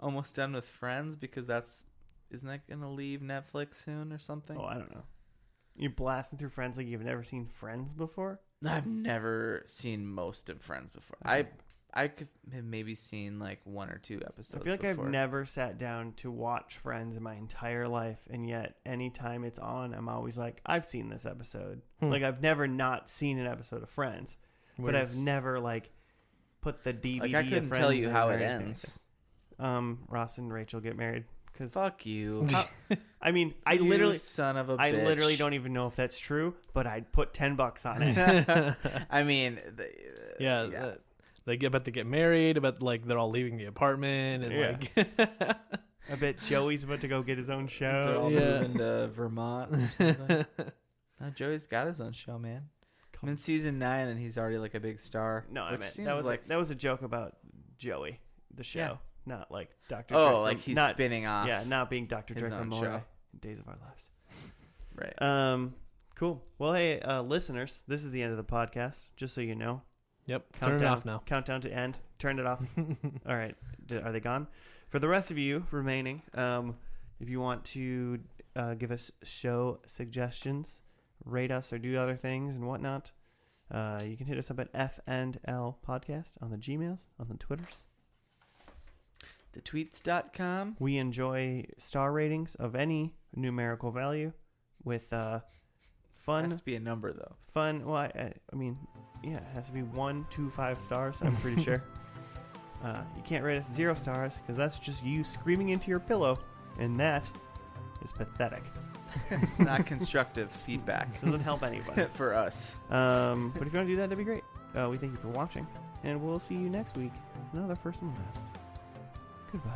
Almost done with Friends because isn't that gonna leave Netflix soon or something? Oh, I don't know. You're blasting through Friends like you've never seen Friends before? I've never seen most of Friends before. Okay. I could have maybe seen like 1 or 2 episodes. I feel like before. I've never sat down to watch Friends in my entire life, and yet anytime it's on, I'm always like, I've seen this episode. Like I've never not seen an episode of Friends, but I've never like put the DVD. Like I couldn't of tell Friends you in how or it anything. ends. Ross and Rachel get married. Cause Fuck you. I mean, I You literally, son of a I bitch. literally don't even know if that's true, but I'd put $10 on it. I mean, Yeah. They get about to get married, but like they're all leaving the apartment, and Yeah. like I bet Joey's about to go get his own they're show. all Yeah. moving to Vermont or something. No, Joey's got his own show, man. I'm in season 9 and he's already like a big star. No, I which meant seems that was like that was a joke about Joey, the show, Yeah. not like Dr. oh, Dre- like he's not, spinning off. Yeah, not being Dr. his Dre own from show. Days of Our Lives. Right. Cool. Well, hey, listeners, this is the end of the podcast. Just so you know, yep, turn it off now. Countdown to end. Turn it off. All right. Are they gone? For the rest of you remaining, if you want to give us show suggestions, rate us, or do other things and whatnot, you can hit us up at F&L Podcast on the Gmails, on the Twitters. Thetweets.com. We enjoy star ratings of any numerical value with fun. Has to be a number though. Fun. Well, I mean, yeah, it has to be 1, 2, 5 stars. I'm pretty sure. You can't rate us 0 stars because that's just you screaming into your pillow, and that is pathetic. It's not constructive feedback Doesn't help anybody. for us. But if you want to do that, that'd be great. We thank you for watching, and we'll see you next week. Another first and last. Goodbye.